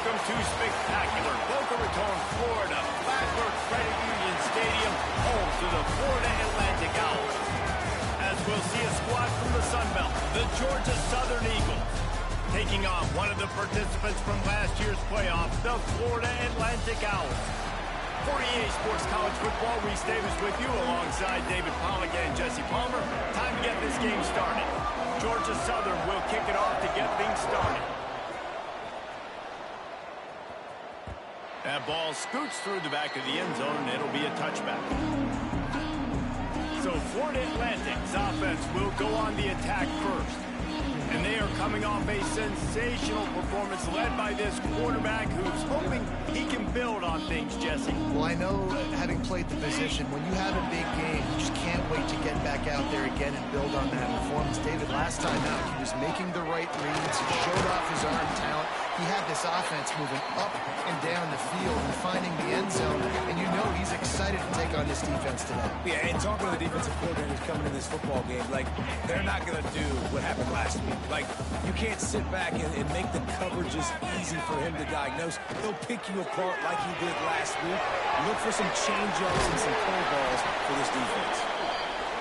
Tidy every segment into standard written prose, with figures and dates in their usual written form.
Welcome to spectacular Boca Raton, Florida, Flatbird Credit Union Stadium, home to the Florida Atlantic Owls. As we'll see a squad from the Sun Belt, the Georgia Southern Eagles, taking on one of the participants from last year's playoff, the Florida Atlantic Owls. For EA Sports College Football, Reese Davis with you alongside David Pollack and Jesse Palmer. Time to get this game started. Georgia Southern will kick it off to get things started. That ball scoots through the back of the end zone, and it'll be a touchback. So Florida Atlantic's offense will go on the attack first. And they are coming off a sensational performance led by this quarterback who's hoping he can build on things, Jesse. Well, I know, having played the position, when you have a big game, you just can't wait to get back out there again and build on that performance. David, last time out, he was making the right reads. He showed off his arm talent. He had this offense moving up and down the field and finding the end zone. And you know he's excited to take on this defense today. Yeah, and talking to the defensive coordinators coming in this football game, like, they're not going to do what happened last week. Like, you can't sit back and make the coverages easy for him to diagnose. He'll pick you apart like he did last week. Look for some change-ups and some curveballs for this defense.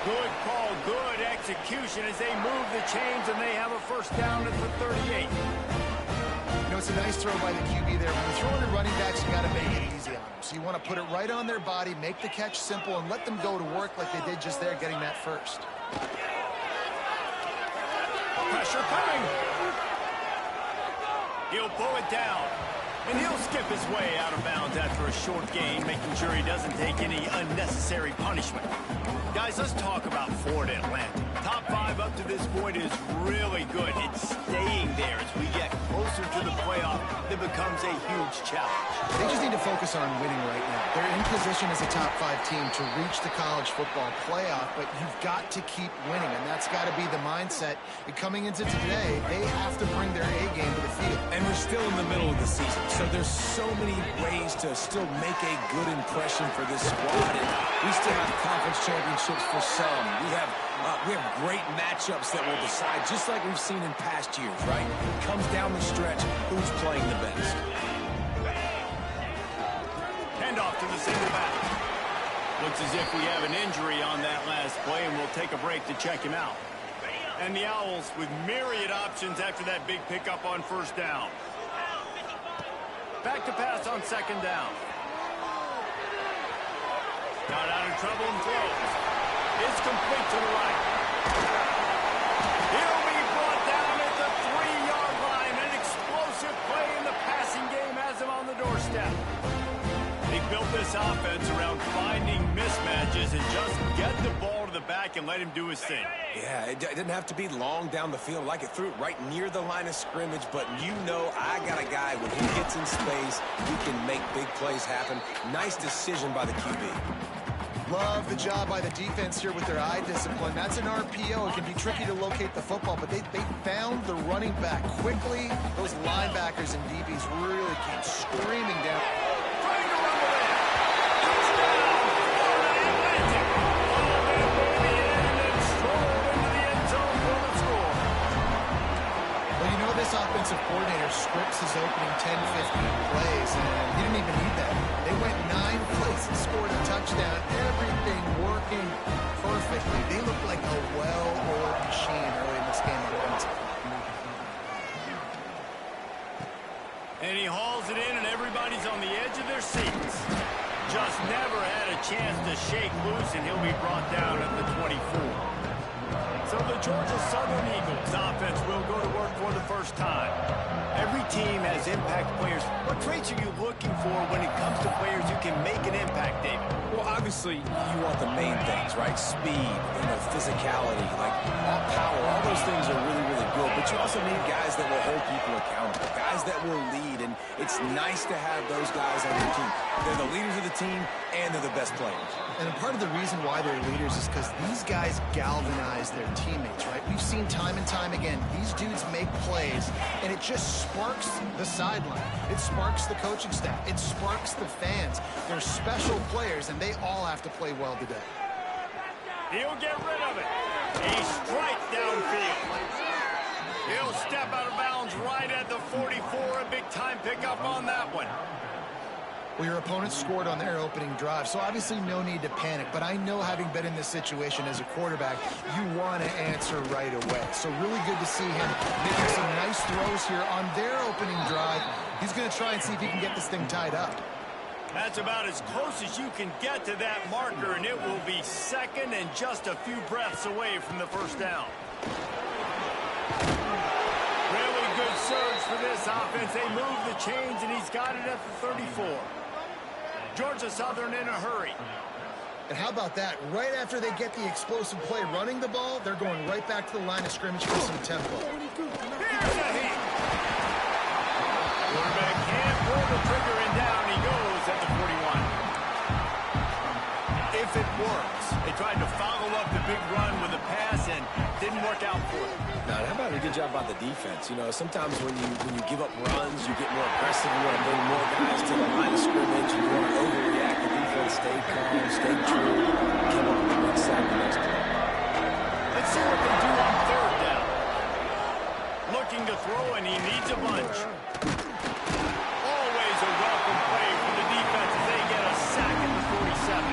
Good call, good execution as they move the chains, and they have a first down at the 38. You know, it's a nice throw by the QB there. When you're throwing to running backs, you got to make it easy on them. So you want to put it right on their body, make the catch simple, and let them go to work like they did just there, getting that first. Pressure coming. He'll pull it down. And he'll skip his way out of bounds after a short gain, making sure he doesn't take any unnecessary punishment. Guys, let's talk about Florida Atlantic. Top 5 up to this point is really good. It's staying there as we get closer to the playoff. It becomes a huge challenge. They just need to focus on winning right now. They're in position as a top 5 team to reach the college football playoff, but you've got to keep winning, and that's got to be the mindset. And coming into today, they have to bring their A game to the field. And we're still in the middle of the season, so there's so many ways to still make a good impression for this squad. And we still have conference championships for some. We have great matchups that will decide, just like we've seen in past years, right? It comes down the stretch, who's playing the best. Hand off to the single back. Looks as if we have an injury on that last play, and we'll take a break to check him out. And the Owls with myriad options after that big pickup on first down. Back to pass on second down. Got out of trouble and throws. It's complete to the right. He'll be brought down at the 3-yard line. An explosive play in the passing game has him on the doorstep. They built this offense around finding mismatches and just get the ball to the back and let him do his thing. Yeah, it didn't have to be long down the field. Like, it threw it right near the line of scrimmage, but you know I got a guy, when he gets in space, he can make big plays happen. Nice decision by the QB. Love the job by the defense here with their eye discipline. That's an RPO. It can be tricky to locate the football, but they found the running back quickly. Those linebackers and DBs really came screaming down. Trying to run with it. Touchdown, and strolled into the end zone for the score. Well, you know this offensive coordinator scripts his opening 10, 15 plays, and he didn't even need that. They went 9 plays and scored a touchdown. Everything working perfectly. They look like a well-oiled machine early in this game offensively. And he hauls it in, and everybody's on the edge of their seats. Just never had a chance to shake loose, and he'll be brought down at the 24. So the Georgia Southern Eagles offense will go to work for the first time. Every team has impact players. What traits are you looking for when it comes to players who can make an impact, David? Well, obviously, you want the main things, right? Speed, physicality, like power. All those things are really, really good. But you also need guys that will hold people accountable, guys that will lead. And it's nice to have those guys on your team. They're the leaders of the team, and they're the best players. And part of the reason why they're leaders is because these guys galvanize their teammates, right? We've seen time and time again, these dudes make plays, and it just sparks the sideline. It sparks the coaching staff. It sparks the fans. They're special players, and they all have to play well today. He'll get rid of it. A strike downfield. He'll step out of bounds right at the 44. A big-time pickup on that one. Well, your opponent scored on their opening drive, so obviously no need to panic. But I know, having been in this situation as a quarterback, you want to answer right away. So really good to see him making some nice throws here on their opening drive. He's going to try and see if he can get this thing tied up. That's about as close as you can get to that marker, and it will be second and just a few breaths away from the first down. Really good surge for this offense. They move the chains, and he's got it at the 34. Georgia Southern in a hurry. And how about that? Right after they get the explosive play running the ball, they're going right back to the line of scrimmage for some tempo. Here's a hit. Quarterback can't pull the trigger, and down he goes at the 41. If it works. They tried to follow up the big run with a pass and didn't work out for them. Now, how about a good job by the defense? You know, sometimes when you give up runs, you get more aggressive. You want to bring more guys to the line of scrimmage. You want to overreact. The defense stayed calm, stayed true, came up with the next sack the next play. Let's see what they do on third down. Looking to throw, and he needs a bunch. Always a welcome play for the defense as they get a sack at the 47.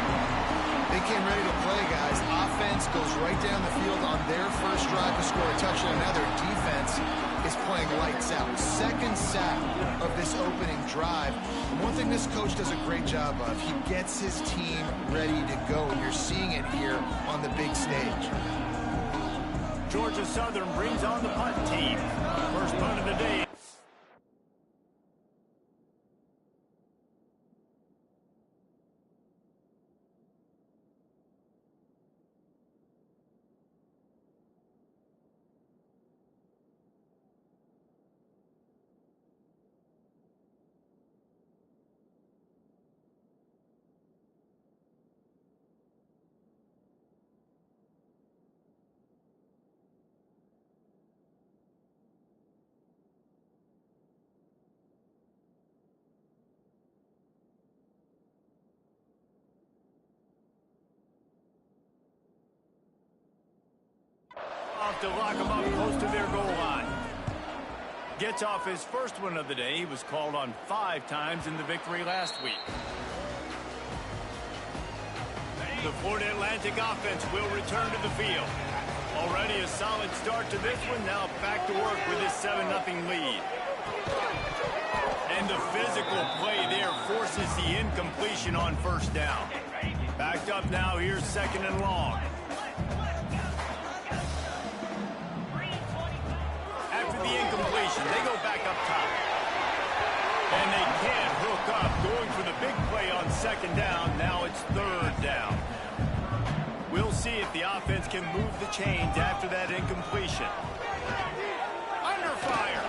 They came ready to play, guys. Offense goes right down the field on their first drive to score a touchdown. Now their defense is playing lights out. Second sack of this opening drive. And one thing this coach does a great job of, he gets his team ready to go. And you're seeing it here on the big stage. Georgia Southern brings on the punt team. First punt of the day. To lock him up close to their goal line. Gets off his first one of the day. He was called on 5 times in the victory last week. The Florida Atlantic offense will return to the field. Already a solid start to this one. Now back to work with his 7-0 lead. And the physical play there forces the incompletion on first down. Backed up now. Here's second and long. The incompletion, they go back up top. And they can't hook up, going for the big play on second down. Now it's third down. We'll see if the offense can move the chains after that incompletion. Under fire.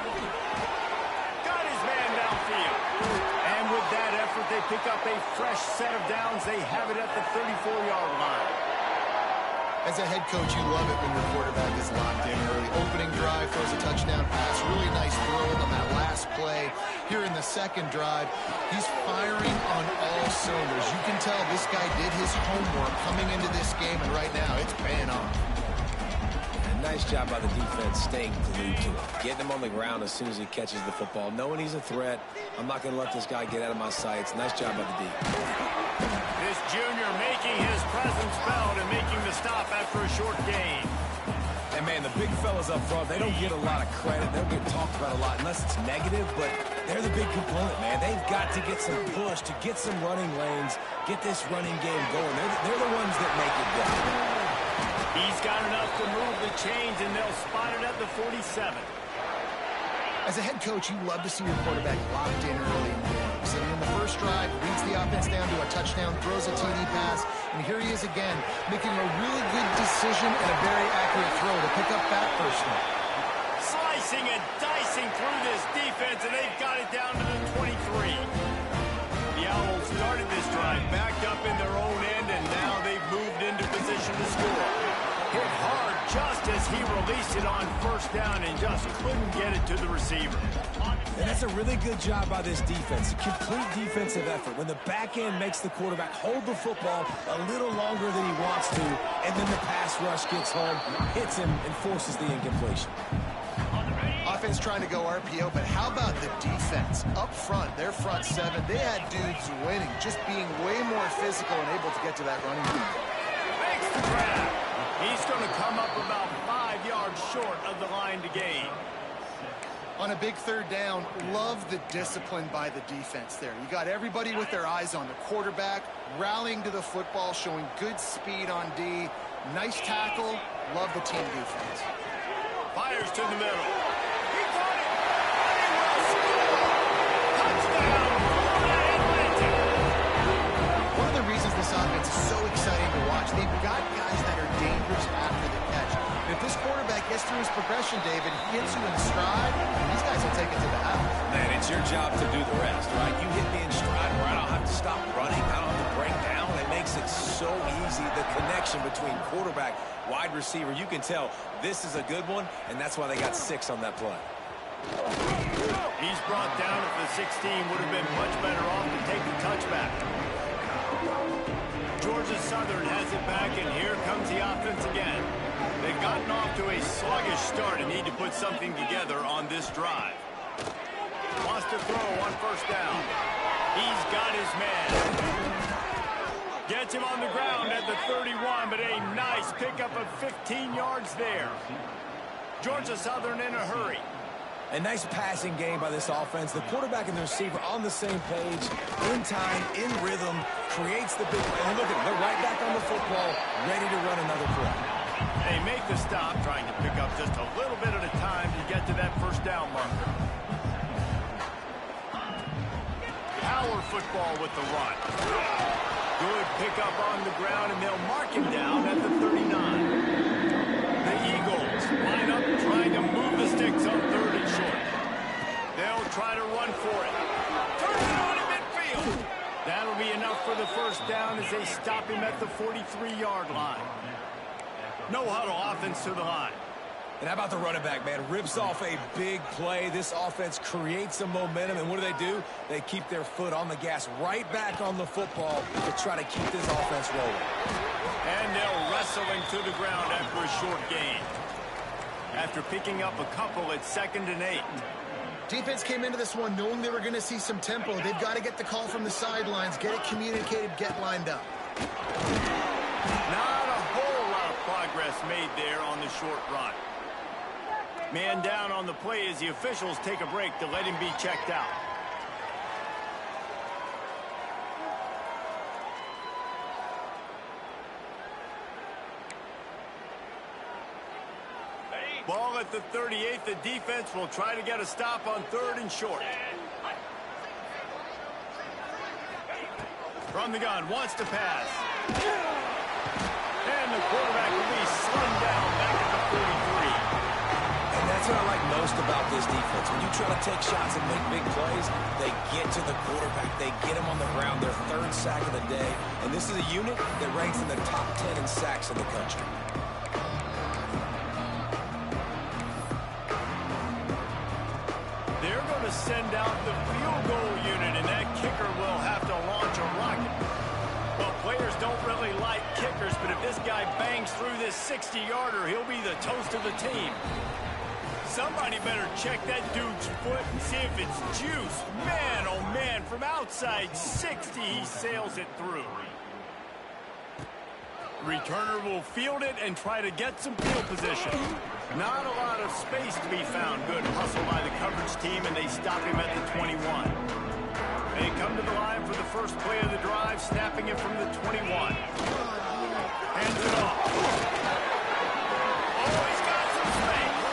Got his man downfield. And with that effort, they pick up a fresh set of downs. They have it at the 34-yard line. As a head coach, you love it when your quarterback is locked in early. Opening drive, throws a touchdown pass. Really nice throw on that last play. Here in the second drive, he's firing on all cylinders. You can tell this guy did his homework coming into this game, and right now it's paying off. Nice job by the defense staying glued to him. Getting him on the ground as soon as he catches the football. Knowing he's a threat. I'm not going to let this guy get out of my sights. Nice job by the D. This junior making his presence felt and making the stop after a short gain. And, man, the big fellas up front, they don't get a lot of credit. They don't get talked about a lot unless it's negative, but they're the big component, man. They've got to get some push, to get some running lanes, get this running game going. They're the ones that make it go. He's got enough to move the chains, and they'll spot it at the 47. As a head coach, you love to see your quarterback locked in early in games. And in the first drive, leads the offense down to a touchdown, throws a TD pass, and here he is again, making a really good decision and a very accurate throw to pick up that first one. Slicing and dicing through this defense, and they've got it down to the 23. The Owls started this drive backed up in their own end, and now they've moved into position to score. Hit hard just as he released it on first down and just couldn't get it to the receiver. And that's a really good job by this defense. A complete defensive effort. When the back end makes the quarterback hold the football a little longer than he wants to, and then the pass rush gets home, hits him, and forces the incompletion. offense trying to go RPO, but how about the defense? Up front, their front seven, they had dudes winning, just being way more physical and able to get to that running back. Makes the grab. He's going to come up about 5 yards short of the line to gain. On a big third down, love the discipline by the defense there. You got everybody with their eyes on the quarterback, rallying to the football, showing good speed on D. Nice tackle. Love the team defense. Fires to the middle. He caught it. And he will score. Touchdown, Florida Atlantic. One of the reasons this offense is so exciting to watch, they've got guys that are dangerous after the catch. If this quarterback gets through his progression, David, hits you in stride, these guys will take it to the house. Man, it's your job to do the rest, right? You hit me in stride where I don't have to stop running. I don't have to break down. It makes it so easy. The connection between quarterback, wide receiver, you can tell this is a good one, and that's why they got 6 on that play. He's brought down at the 16. Would have been much better off to take the touchback. Georgia Southern has it back, and here comes the offense again. They've gotten off to a sluggish start and need to put something together on this drive. Wants to throw on first down. He's got his man. Gets him on the ground at the 31, but a nice pickup of 15 yards there. Georgia Southern in a hurry. A nice passing game by this offense. The quarterback and the receiver on the same page, in time, in rhythm, creates the big play. And look at them, they're right back on the football, ready to run another play. They make the stop, trying to pick up just a little bit at a time to get to that first down marker. Power football with the run. Good pickup on the ground, and they'll mark him down at the 39. The Eagles line up trying to move the sticks on 3rd and short. They'll try to run for it. Turn it on in midfield. That'll be enough for the first down as they stop him at the 43-yard line. No huddle offense to the line. And how about the running back, man? Rips off a big play. This offense creates some momentum, and what do? They keep their foot on the gas, right back on the football to try to keep this offense rolling. And they'll wrestle him to the ground after a short gain. After picking up a couple at 2nd and 8. Defense came into this one knowing they were going to see some tempo. They've got to get the call from the sidelines, get it communicated, get lined up. Not a whole lot of progress made there on the short run. Man down on the play as the officials take a break to let him be checked out. Ball at the 38. The defense will try to get a stop on 3rd and short. From the gun, wants to pass. And the quarterback will be slung down back at the 43. And that's what I like most about this defense. When you try to take shots and make big plays, they get to the quarterback. They get him on the ground, their 3rd sack of the day. And this is a unit that ranks in the top 10 in sacks in the country. They're going to send out the field goal unit, and that kicker will have to launch a rocket. Well, players don't really like kickers, but if this guy bangs through this 60-yarder, he'll be the toast of the team. Somebody better check that dude's foot and see if it's juice. Man, oh man, from outside 60, he sails it through. Returner will field it and try to get some field position. Not a lot of space to be found. Good hustle by the coverage team, and they stop him at the 21. They come to the line for the first play of the drive, snapping it from the 21. Hands it off. Oh, he's got some space.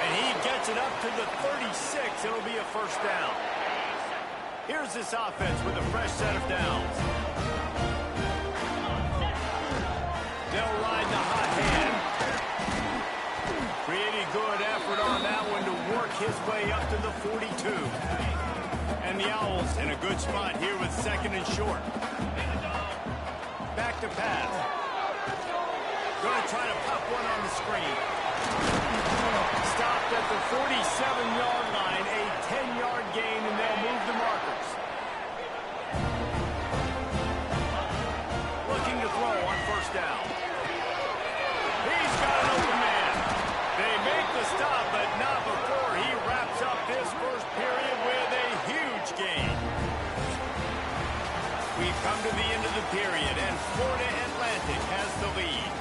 And he gets it up to the 36. It'll be a first down. Here's this offense with a fresh set of downs. They'll ride the hot hand. Pretty good effort on that one to work his way up to the 42. And the Owls in a good spot here with 2nd and short. Back to pass. Going to try to pop one on the screen. Stopped at the 47-yard line, a 10-yard gain, and they'll move the markers. Looking to throw on first down. He's got an open man. They make the stop, but not before he We've come to the end of the period, and Florida Atlantic has the lead.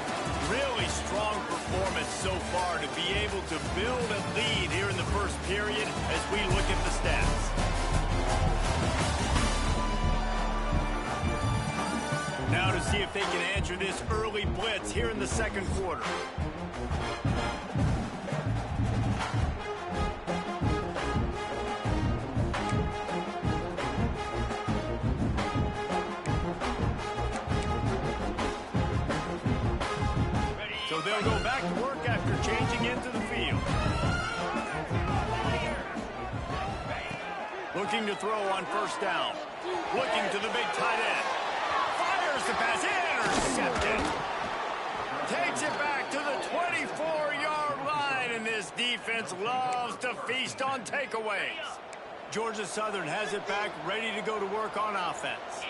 Really strong performance so far to be able to build a lead here in the first period as we look at the stats. Now to see if they can answer this early blitz here in the second quarter. So they'll go back to work after changing into the field. Looking to throw on first down. Looking to the big tight end. Fires the pass. Intercepted. Takes it back to the 24-yard line, and this defense loves to feast on takeaways. Georgia Southern has it back, ready to go to work on offense.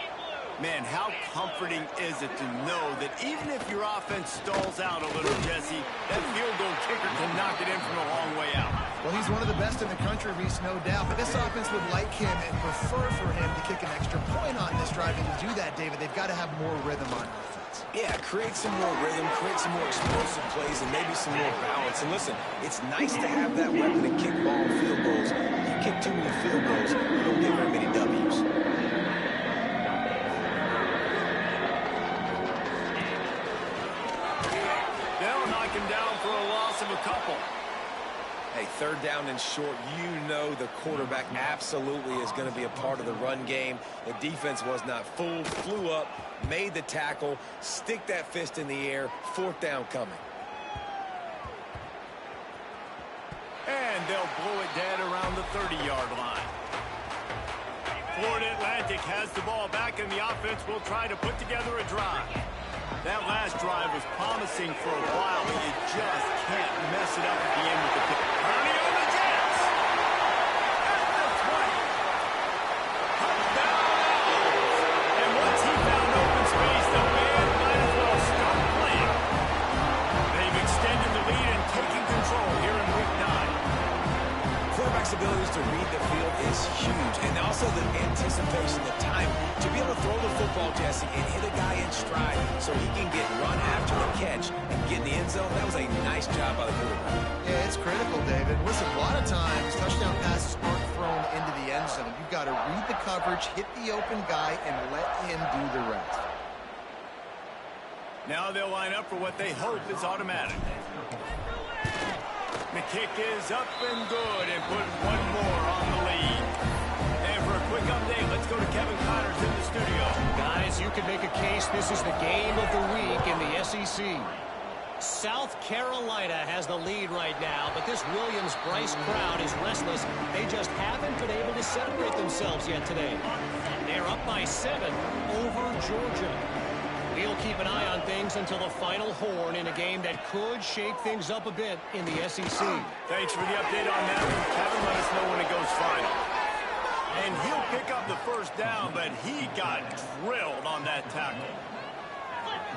Man, how comforting is it to know that even if your offense stalls out a little, Jesse, that field goal kicker can knock it in from a long way out. Well, he's one of the best in the country, Reese, no doubt. But this offense would like him and prefer for him to kick an extra point on this drive. And to do that, David, they've got to have more rhythm on offense. Yeah, create some more rhythm, create some more explosive plays, and maybe some more balance. And listen, it's nice to have that weapon to kick ball and field goals. You kick too many field goals, you don't get very many W's. They'll knock him down for a loss of a couple. Hey, third down and short, you know the quarterback absolutely is going to be a part of the run game. The defense was not fooled, flew up, made the tackle, stick that fist in the air, fourth down coming. And they'll blow it dead around the 30-yard line. Florida Atlantic has the ball back, and the offense will try to put together a drive. That last drive was promising for a while, but you just can't mess it up at the end with the pick. Purdy on the Jets! At the 20! And once he found open space, the man might as well start playing. They've extended the lead and taking control here in week 9. Quarterback's abilities to read the field is huge, and also the anticipation, the time to be able to throw the football, Jesse, and hit a guy in stride so he can get run after the catch and get in the end zone. That was a nice job by the quarterback. Yeah, it's critical, David. Listen, a lot of times, touchdown passes aren't thrown into the end zone. You've got to read the coverage, hit the open guy, and let him do the rest. Now they'll line up for what they hope is automatic. The kick is up and good, and put one more on the lead. And for a quick update, let's go to Kevin Connors in the studio. Guys, you could make a case this is the game of the week in the SEC. South Carolina has the lead right now, but this Williams-Brice crowd is restless. They just haven't been able to separate themselves yet today. They're up by 7 over Georgia. We'll keep an eye on things until the final horn in a game that could shake things up a bit in the SEC. Thanks for the update on that one, Kevin. Let us know when it goes final. And he'll pick up the first down, but he got drilled on that tackle.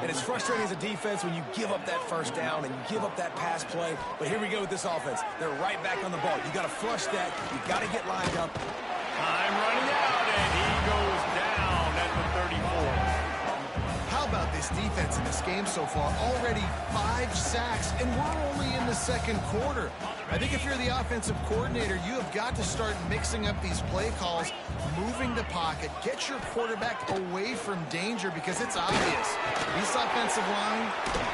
And it's frustrating as a defense when you give up that first down and you give up that pass play. But here we go with this offense. They're right back on the ball. You got to flush that. You got to get lined up. Time running out, and he goes down at the 34. How about this defense in this game so far? Already 5 sacks, and we're only in the second quarter. I think if you're the offensive coordinator, you have got to start mixing up these play calls, moving the pocket, get your quarterback away from danger because it's obvious. This offensive line,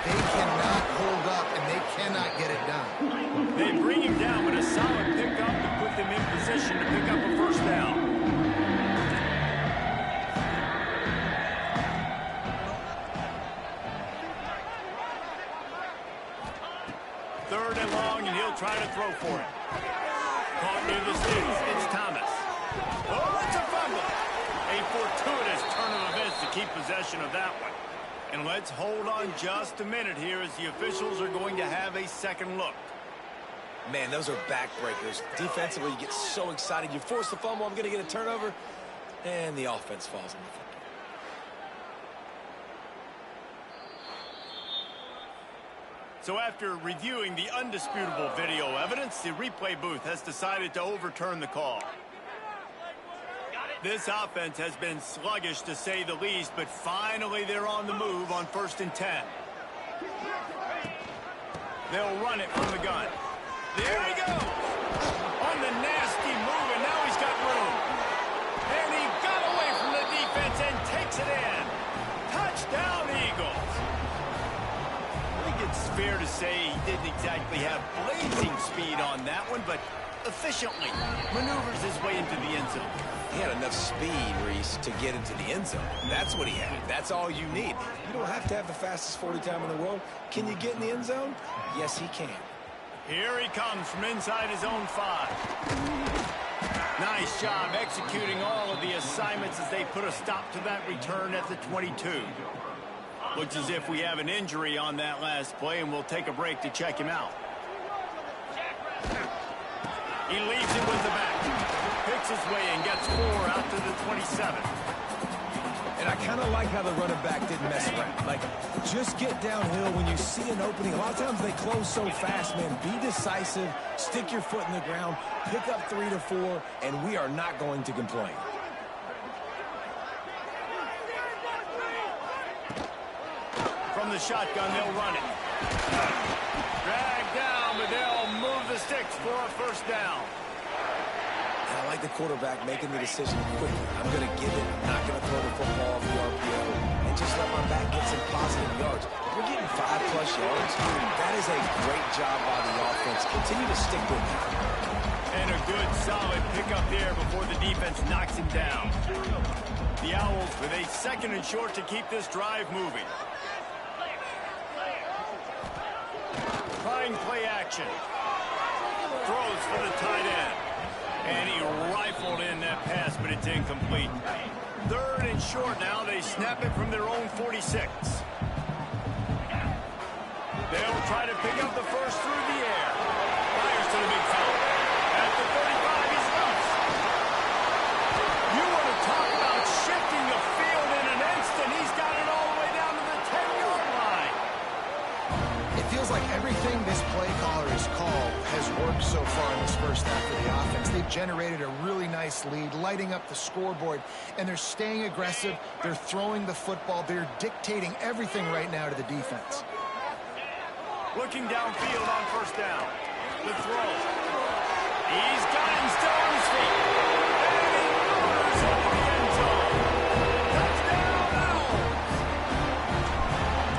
they cannot hold up, and they cannot get it done. They bring him down with a solid pickup to put them in position to pick up a first down. Third and long, and he'll try to throw for it. Caught near the sticks. It's Thomas. Oh, it's a fumble. A fortuitous turn of events to keep possession of that one. And let's hold on just a minute here as the officials are going to have a second look. Man, those are backbreakers. Defensively, you get so excited. You force the fumble, I'm going to get a turnover, and the offense falls in the football. So after reviewing the undisputable video evidence, the replay booth has decided to overturn the call. This offense has been sluggish, to say the least, but finally they're on the move on 1st and 10. They'll run it from the gun. There he goes! On the nasty move, and now he's got room. And he got away from the defense and takes it in. Touchdown, Eagles! I think it's fair to say he didn't exactly have blazing speed on that one, but efficiently maneuvers his way into the end zone. He had enough speed, Reese, to get into the end zone. That's what he had. That's all you need. You don't have to have the fastest 40 time in the world. Can you get in the end zone? Yes, he can. Here he comes from inside his own 5. Nice job executing all of the assignments as they put a stop to that return at the 22. Looks as if we have an injury on that last play, and we'll take a break to check him out. He leaves it with the back. Picks his way and gets 4 out to the 27. And I kind of like how the running back didn't mess around. Like, just get downhill when you see an opening. A lot of times they close so fast, man. Be decisive, stick your foot in the ground, pick up 3 to 4, and we are not going to complain. From the shotgun, they'll run it. Drag down, but they'll move the sticks for a 1st down. And I like the quarterback making the decision quickly. I'm going to give it. I'm not going to throw the football off the RPO and just let my back get some positive yards. We're getting 5+ yards. That is a great job by the offense. Continue to stick with it. And a good, solid pickup there before the defense knocks him down. The Owls with a 2nd and short to keep this drive moving. Trying play action. Throws for the tight end. And he rifled in that pass, but it's incomplete. 3rd and short now. They snap it from their own 46. They'll try to pick up the first through the air. Fires to the big fella. At the 35, he's loose. You want to talk about shifting the field in an instant. He's got it all the way down to the 10-yard line. It feels like everything this play caller has called has worked so far in this first half of the offense. They've generated a really nice lead, lighting up the scoreboard, and they're staying aggressive. They're throwing the football. They're dictating everything right now to the defense. Looking downfield on 1st down. The throw. He's got him still on his feet. And he moves into the end zone. Touchdown, Owls!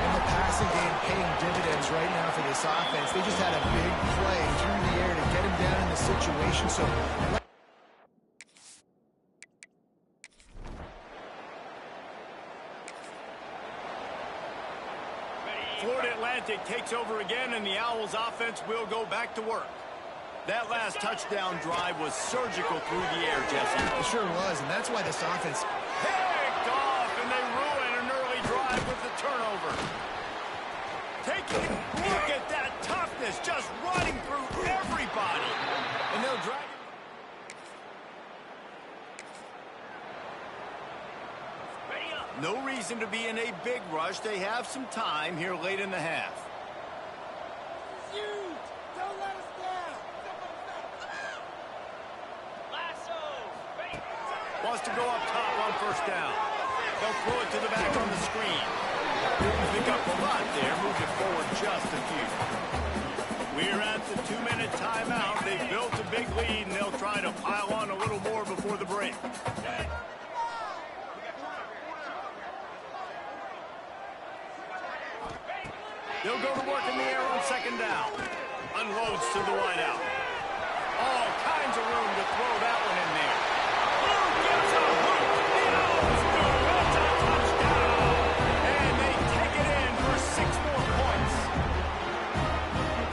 And the passing game paying dividends right now for this offense. They just had a big play through the air to get him down in the situation. So Florida Atlantic takes over again, and the Owls offense will go back to work. That last touchdown drive was surgical through the air, Jesse. it sure was, and that's why this offense Picked off, and they ruin an early drive with the turnover. Taking a look at that toughness, just running through everybody. And they'll drag it. No reason to be in a big rush. They have some time here late in the half. Don't let us down. Lasso. Wants to go up top on 1st down. They'll throw it to the back on the screen. Didn't pick up a lot there. Moved it forward just a few. We're at the 2-minute timeout. They've built a big lead, and they'll try to pile on a little more before the break. They'll go to work in the air on 2nd down. Unloads to the wideout. All kinds of room to throw that one in there. Blue gets a hook. The Owls do. That's a touchdown. And they take it in for 6 more points.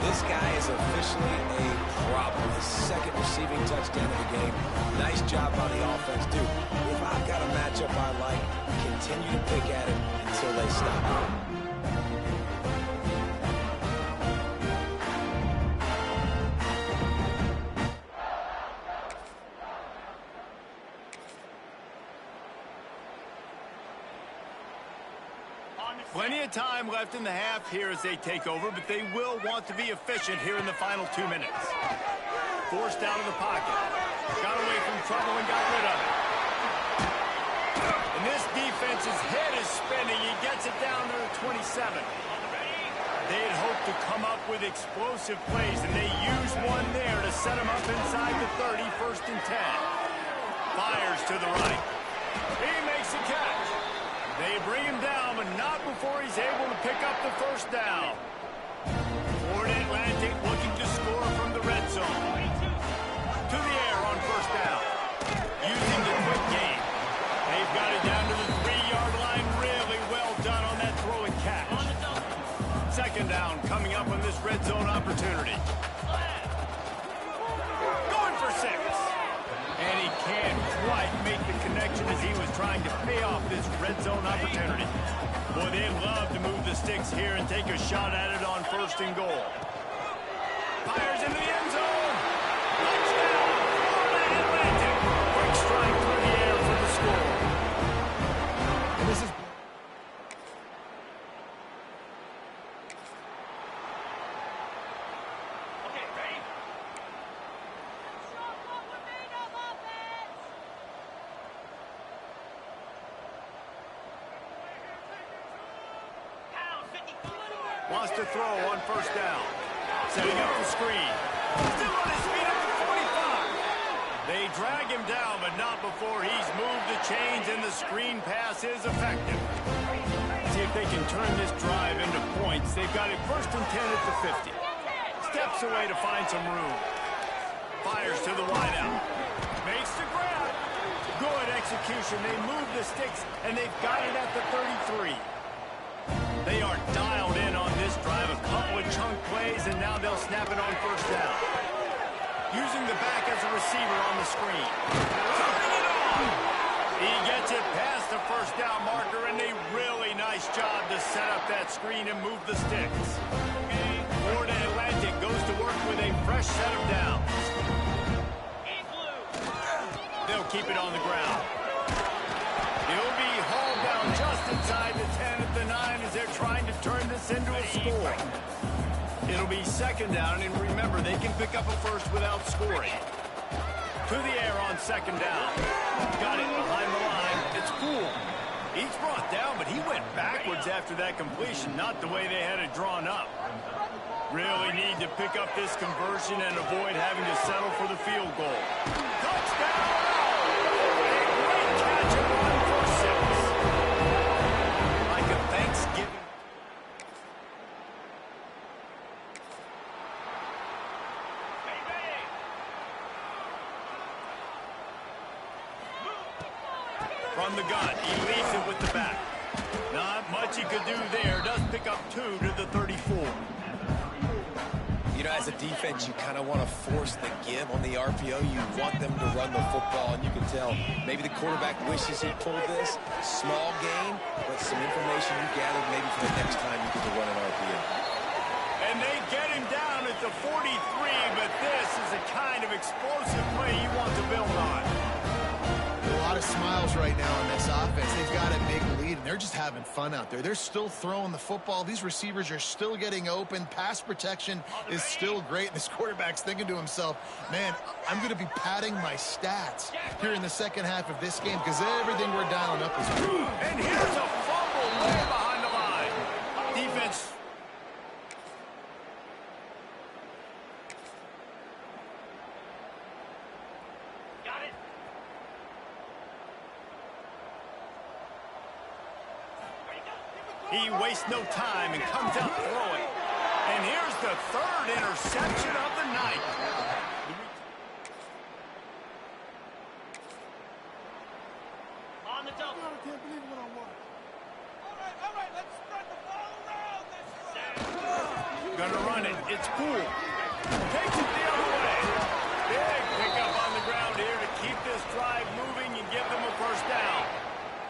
This guy is officially a problem. His 2nd receiving touchdown of the game. Nice job by the offense, dude. If I've got a matchup I like, continue to pick at it until they stop. Plenty of time left in the half here as they take over, but they will want to be efficient here in the final 2 minutes. Forced out of the pocket. Got away from trouble and got rid of it. defense's head is spinning. He gets it down to the 27. They had hoped to come up with explosive plays, and they used one there to set him up inside the 30, 1st and 10. Fires to the right. He makes the catch. They bring him down, but not before he's able to pick up the 1st down. Florida Atlantic looking to score from the red zone. To the air on 1st down. Using the quick game. They've got it down to the 3-yard line. Really well done on that throw and catch. 2nd down coming up on this red zone opportunity. Going for 6. And he can't quite make the connection as he was trying to pay off this red zone opportunity. Boy, they'd love to move the sticks here and take a shot at it on 1st and goal. Fires into the end zone. Touchdown, Florida Atlantic. Quick strike through the air for the score. And this is... Okay, ready? Wants to throw on 1st down. Setting up the screen. Still on his feet at the 45. They drag him down, but not before he's moved the chains, and the screen pass is effective. See if they can turn this drive into points. They've got it 1st and 10 at the 50. Steps away to find some room. Fires to the wideout. Makes the grab. Good execution. They move the sticks, and they've got it at the 33. They are dialed in on this drive. A couple of chunk plays, and now they'll snap it on 1st down. Using the back as a receiver on the screen. Turning it on. He gets it past the 1st down marker, and a really nice job to set up that screen and move the sticks. Florida Atlantic goes to work with a fresh set of downs. They'll keep it on the ground. He'll be hauled down just inside the 10 at the 9 as they're trying to turn this into a score. It'll be 2nd down, and remember, they can pick up a 1st without scoring. To the air on 2nd down. Got it behind the line. It's cool. He's brought down, but he went backwards after that completion, not the way they had it drawn up. Really need to pick up this conversion and avoid having to settle for the field goal. Touchdown! A great catch and run for 6. Like a Thanksgiving. From the gun, he leaves it with the back. Not much he could do there. Does pick up 2 to the 34. You know, as a defense, you kind of want to force the give on the RPO. You want them to run the football, and you can tell maybe the quarterback wishes he pulled this. Small gain, but some information you gathered maybe for the next time you get to run an RPO. And they get him down at the 43, but this is the kind of explosive play you want to build on. A lot of smiles right now in this offense. They've got a big lead, and they're just having fun out there. They're still throwing the football. These receivers are still getting open. Pass protection is still great. And this quarterback's thinking to himself, man, I'm going to be padding my stats here in the 2nd half of this game because everything we're dialing up is good. And here's a fumble way behind the line. Defense. He wastes no time and comes out throwing. And here's the 3rd interception of the night. On the double. I can't believe what I want. All right, let's spread the ball around this time. Gonna run it. It's cool. Takes it the other way. Big pickup on the ground here to keep this drive moving and give them a 1st down.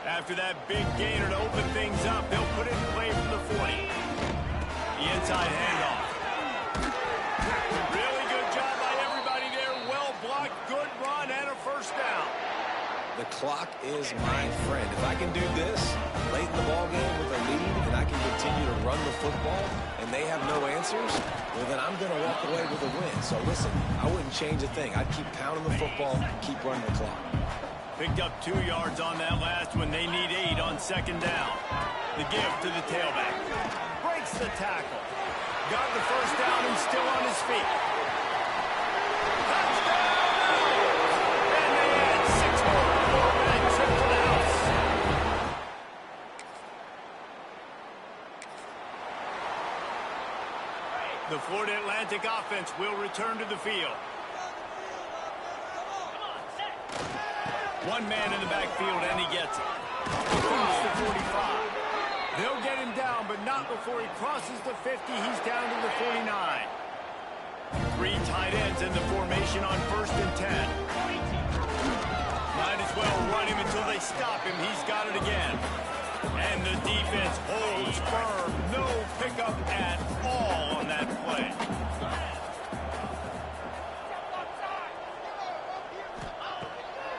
After that big gainer to open things up, they'll put it in play from the 40. The inside handoff. Really good job by everybody there. Well blocked, good run, and a 1st down. The clock is my friend. If I can do this late in the ball game with a lead and I can continue to run the football and they have no answers, well, then I'm going to walk away with a win. So, listen, I wouldn't change a thing. I'd keep pounding the football, keep running the clock. Picked up 2 yards on that last one. They need 8 on second down. The give to the tailback. Breaks the tackle. Got the first down and still on his feet. Touchdown! And they add 6 more. 4-minute trip to the house. The Florida Atlantic offense will return to the field. One man in the backfield, and he gets it. Across the 45. They'll get him down, but not before he crosses the 50. He's down to the 49. 3 tight ends in the formation on 1st and 10. Might as well run him until they stop him. He's got it again. And the defense holds firm. No pickup at all on that play.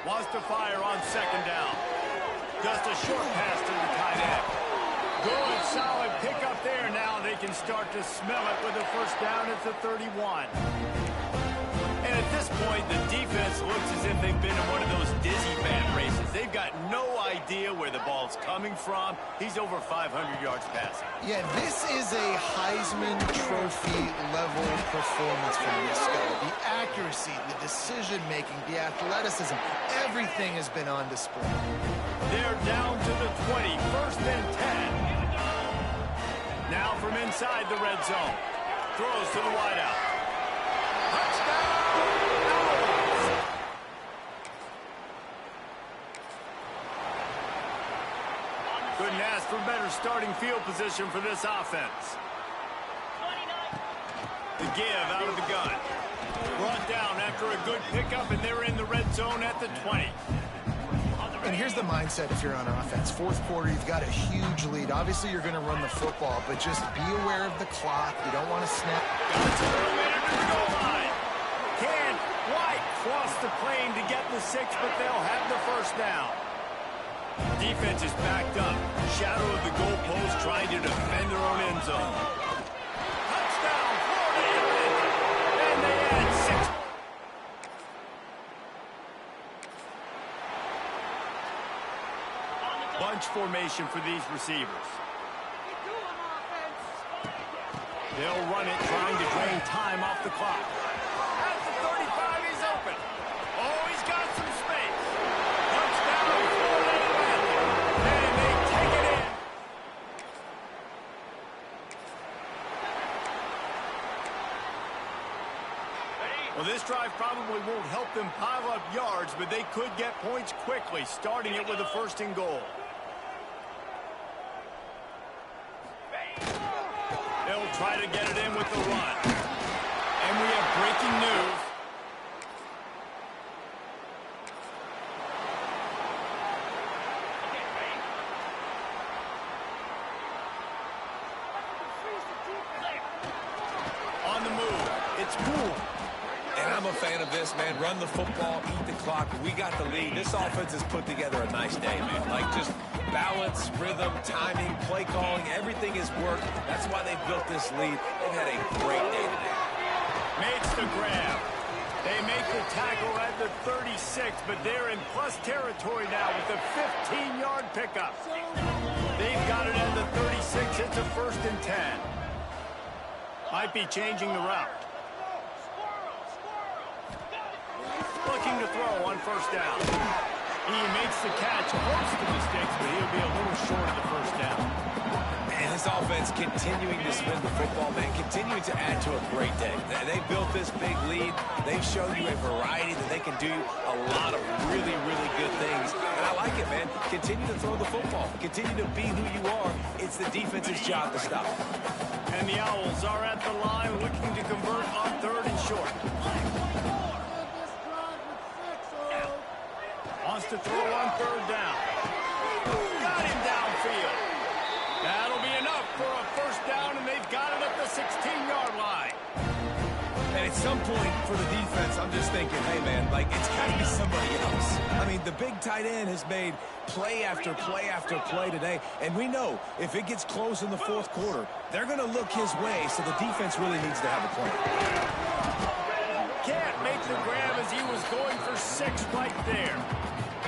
Wants to fire on second down. Just a short pass to the tight end. Good, solid pickup there. Now they can start to smell it with a first down at the 31. And at this point, the defense looks as if they've been in one of those dizzy bat races. They've got no idea where the ball's coming from. He's over 500 yards passing. Yeah, this is a Heisman Trophy level performance from this guy. The accuracy, the decision-making, the athleticism, everything has been on display. They're down to the 20, 1st and 10. Now from inside the red zone. Throws to the wideout. Touchdown! Couldn't ask for better starting field position for this offense. The give out of the gun. Brought down after a good pickup, and they're in the red zone at the 20. And here's the mindset if you're on offense. 4th quarter, you've got a huge lead. Obviously, you're going to run the football, but just be aware of the clock. You don't want to snap. Got to the goal line. Can't quite cross the plane to get the 6, but they'll have the first down. Defense is backed up. Shadow of the goalpost trying to defend their own end zone. Touchdown, Florida! And they add 6. Bunch formation for these receivers. They'll run it, trying to drain time off the clock. At the 35, he's open. Oh, he's got some space. Touchdown, Florida Atlantic. And they take it in. Well, this drive probably won't help them pile up yards, but they could get points quickly, starting it with a 1st and goal. They'll try to get it in with the run. And we have breaking news. On the move, it's cool. And I'm a fan of this, man. Run the football, eat the clock. We got the lead. This offense has put together a nice day, man. Like, just balance, rhythm, timing, play calling, everything has worked. That's why they built this lead. They've had a great day today. Makes the grab. They make the tackle at the 36, but they're in plus territory now with a 15-yard pickup. They've got it at the 36. It's a 1st and 10. Might be changing the route. Looking to throw on 1st down. He makes the catch, close to the sticks, but he'll be a little short of the 1st down. And his offense continuing to spin the football, man, continuing to add to a great day. They built this big lead. They've shown you a variety that they can do a lot of really, really good things. And I like it, man. Continue to throw the football. Continue to be who you are. It's the defense's job to stop. And the Owls are at the line looking to convert on 3rd and short. Wants to throw on 3rd down. Got him downfield. That'll be enough for a 1st down, and they've got it at the 16-yard line. And at some point for the defense, I'm just thinking, hey, man, like, it's got to be somebody else. I mean, the big tight end has made play after play after play today, and we know if it gets close in the 4th quarter, they're going to look his way, so the defense really needs to have a plan. Can't make the grab as he was going for 6 right there.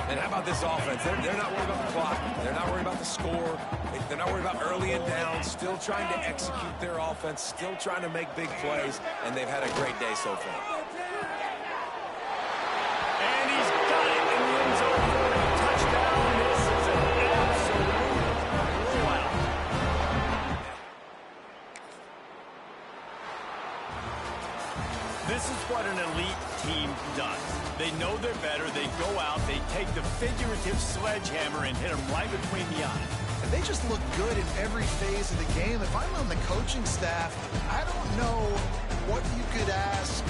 And how about this offense? They're not worried about the clock. They're not worried about the score. They're not worried about early and down. Still trying to execute their offense. Still trying to make big plays. And they've had a great day so far. And he's got it in the end zone for a touchdown. This is an absolute blowout. This is what an elite team does. They know they're better. They go out. They take the figurative sledgehammer and hit them right between the eyes. And they just look good in every phase of the game. If I'm on the coaching staff, I don't know what you could ask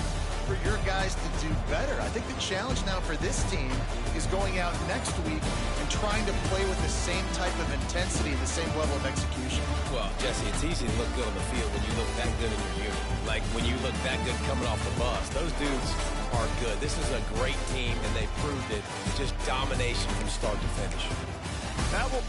for your guys to do better. I think the challenge now for this team is going out next week and trying to play with the same type of intensity and the same level of execution. Well, Jesse, it's easy to look good on the field when you look that good in your unit. Like when you look that good coming off the bus. Those dudes are good. This is a great team, and they proved it. Just domination from start to finish. That will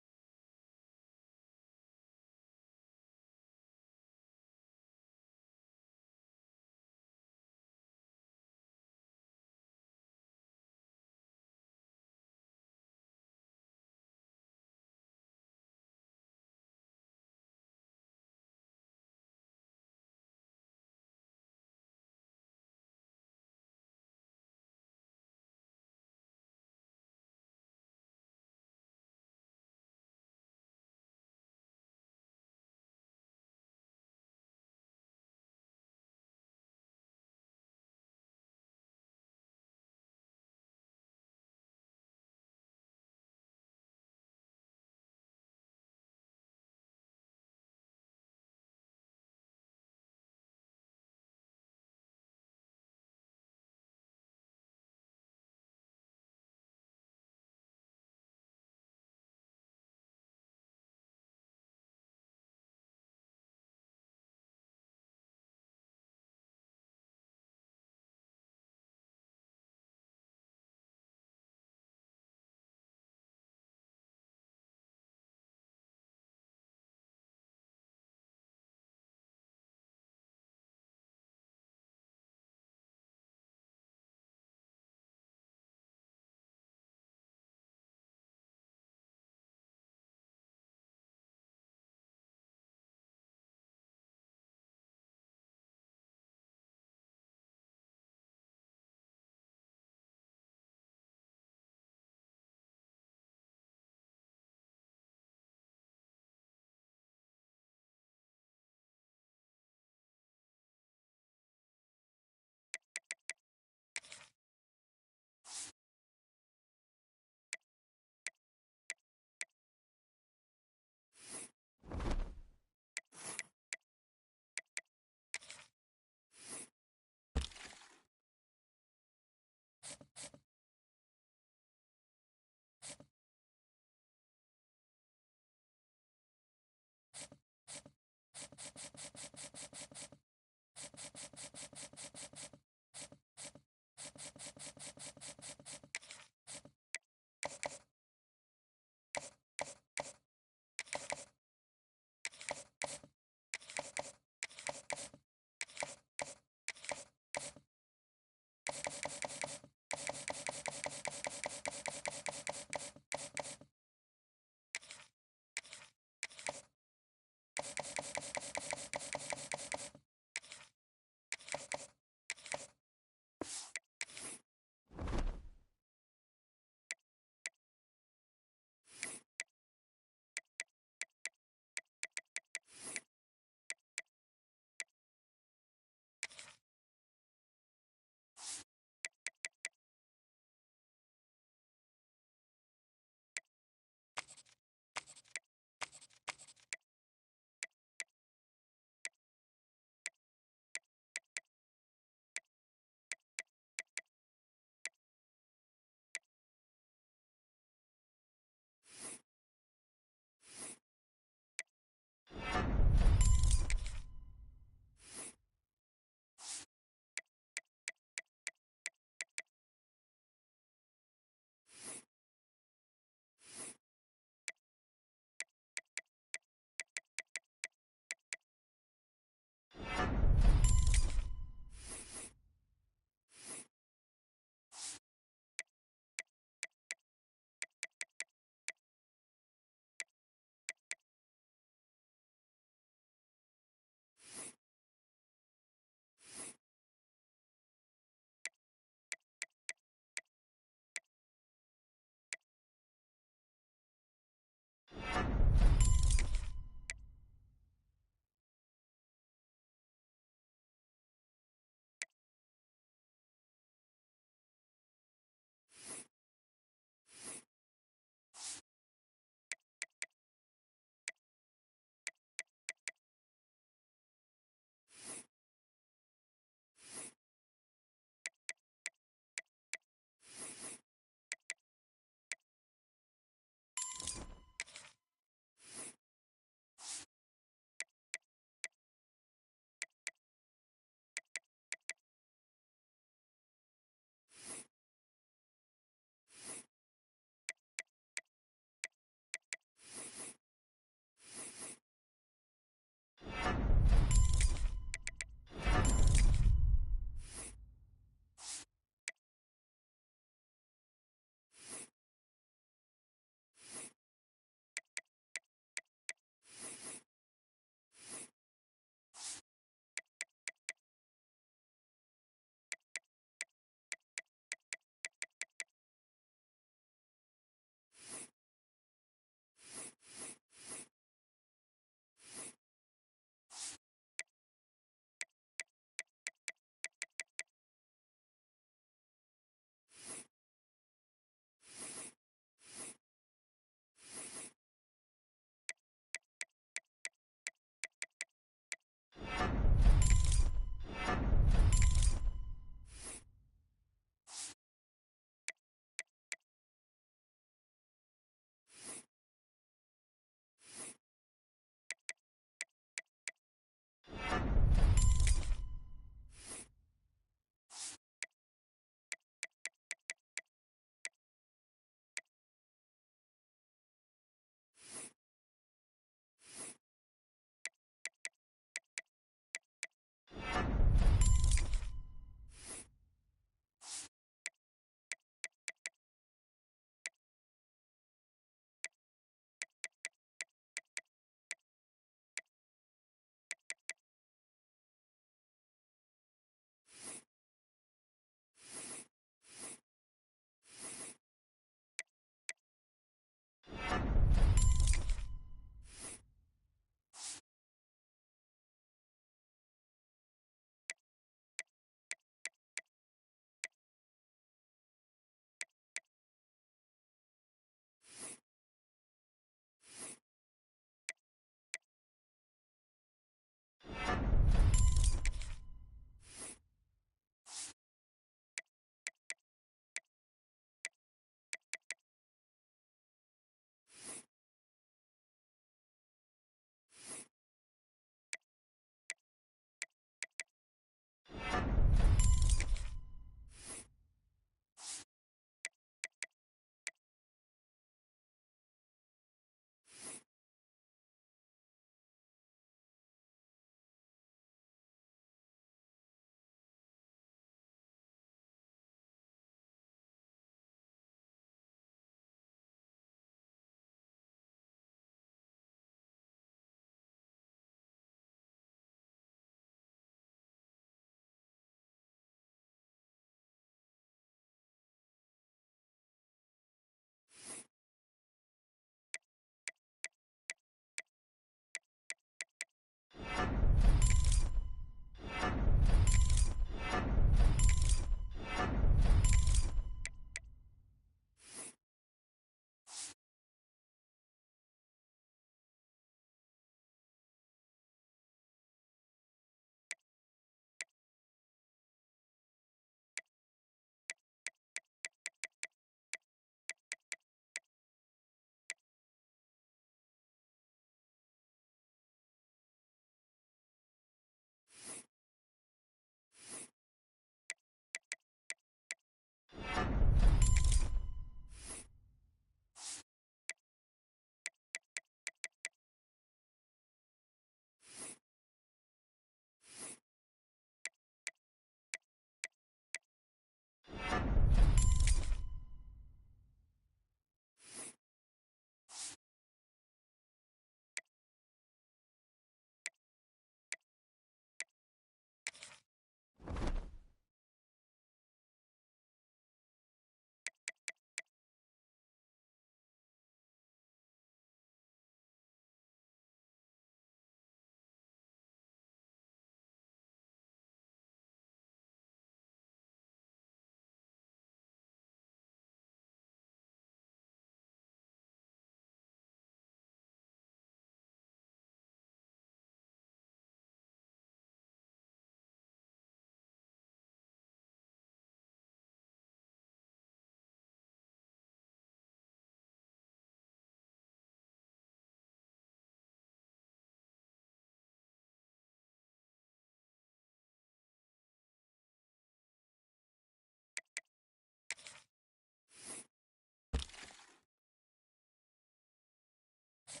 You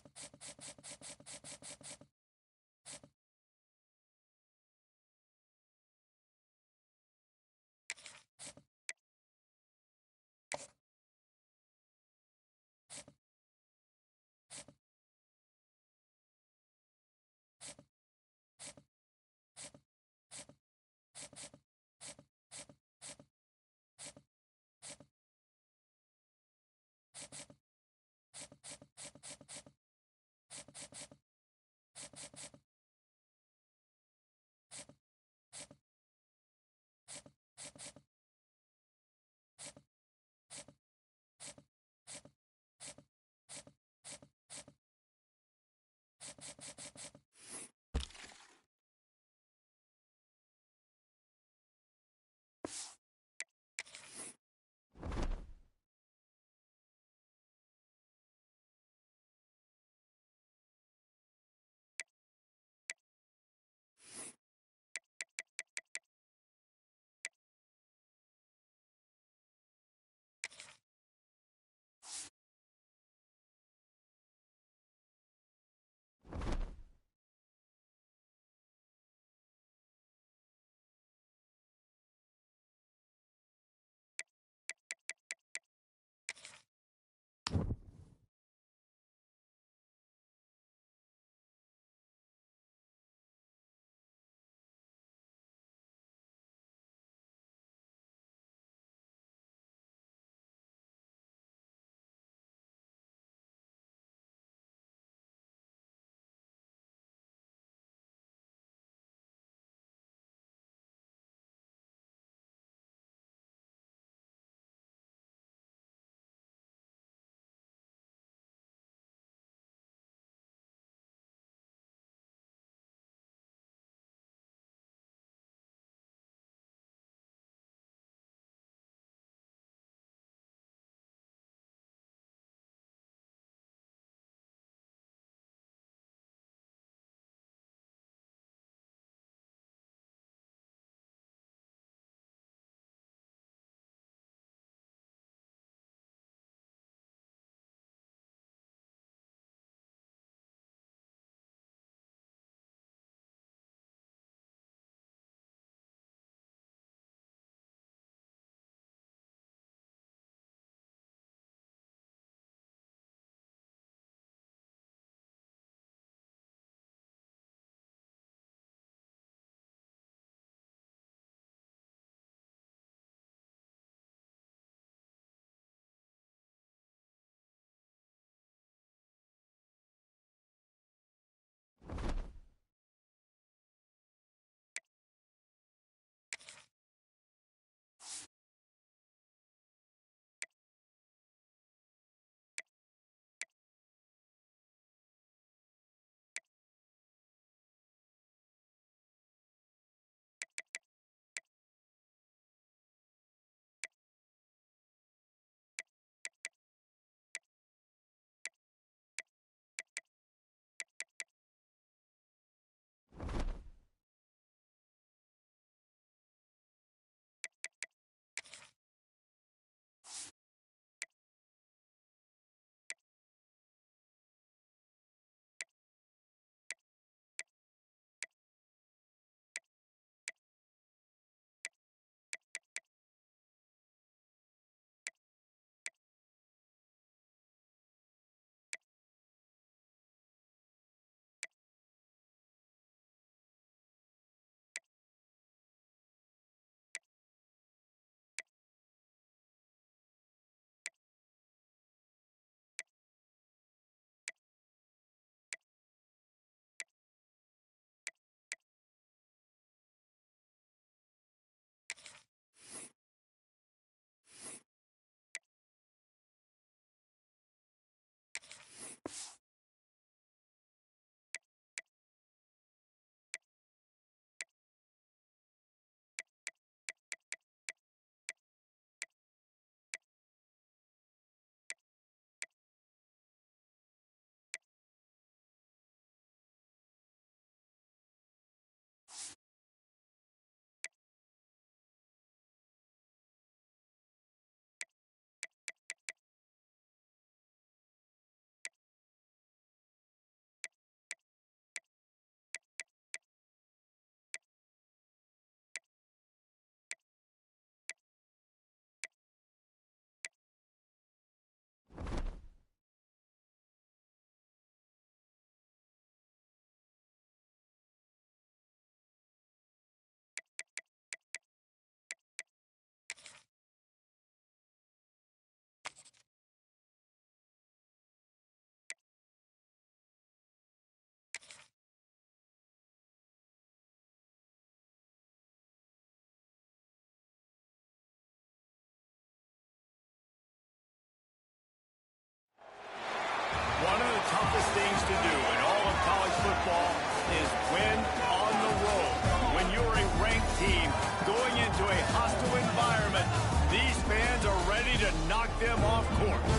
is win on the road. When you're a ranked team going into a hostile environment, these fans are ready to knock them off course.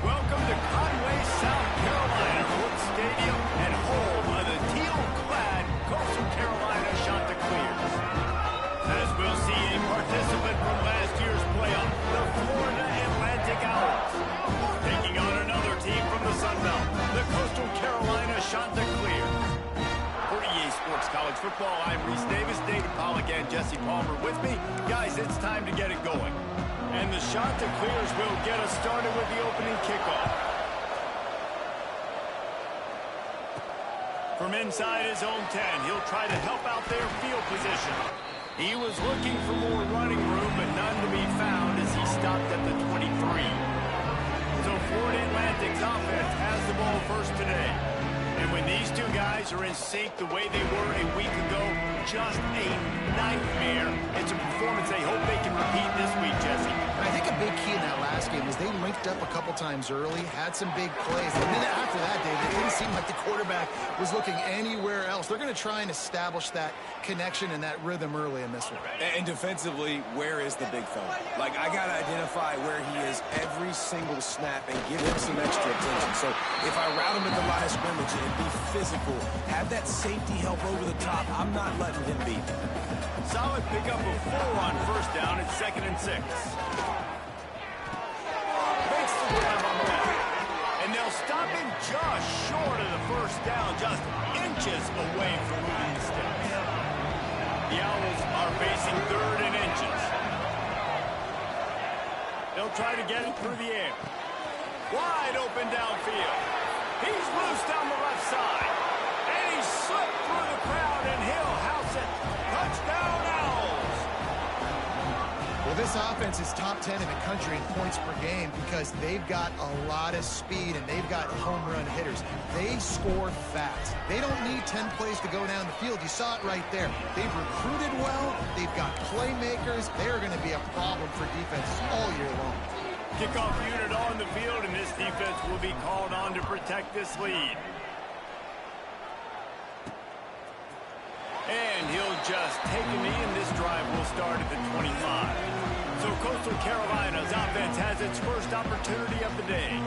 Welcome to Conway, South Carolina, Ford Stadium and home of the teal-clad Coastal Carolina Chanticleers. As we'll see a participant from last year's playoff, the Florida Atlantic Owls. Taking on another team from the Sun Belt, the Coastal Carolina Chanticleers. For EA Sports College Football, I'm Reese Davis, David Pollack, and Jesse Palmer with me. Guys, it's time to get it going. And the Chanticleers will get us started with the opening kickoff. From inside his own 10, he'll try to help out their field position. He was looking for more running room, but none to be found as he stopped at the 23. So Florida Atlantic's offense has the ball first today. And when these two guys are in sync the way they were a week ago, just a nightmare. It's a performance they hope they can repeat this week, Jesse. I think a big key in that last game is they linked up a couple times early, had some big plays. And then after that, David, it didn't seem like the quarterback was looking anywhere else. They're going to try and establish that connection and that rhythm early in this one. And defensively, where is the big fella? Like, I got to identify where he is every single snap and give him some extra attention. So if I route him at the line of scrimmage and be physical, have that safety help over the top, I'm not letting him beat me. Solid pickup of 4 on first down at 2nd and 6. Makes the grab on the left. And they'll stop him just short of the first down, just inches away from moving the sticks. The Owls are facing 3rd and inches. They'll try to get it through the air. Wide open downfield. He's loose down the left side. And he slipped through the crowd, and he'll house it. Touchdown, Owls! Well, this offense is top 10 in the country in points per game because they've got a lot of speed and they've got home run hitters. They score fast. They don't need 10 plays to go down the field. You saw it right there. They've recruited well. They've got playmakers. They're going to be a problem for defenses all year long. Kickoff unit on the field, and this defense will be called on to protect this lead. And he'll just take a knee, and this drive will start at the 25. So Coastal Carolina's offense has its first opportunity of the day.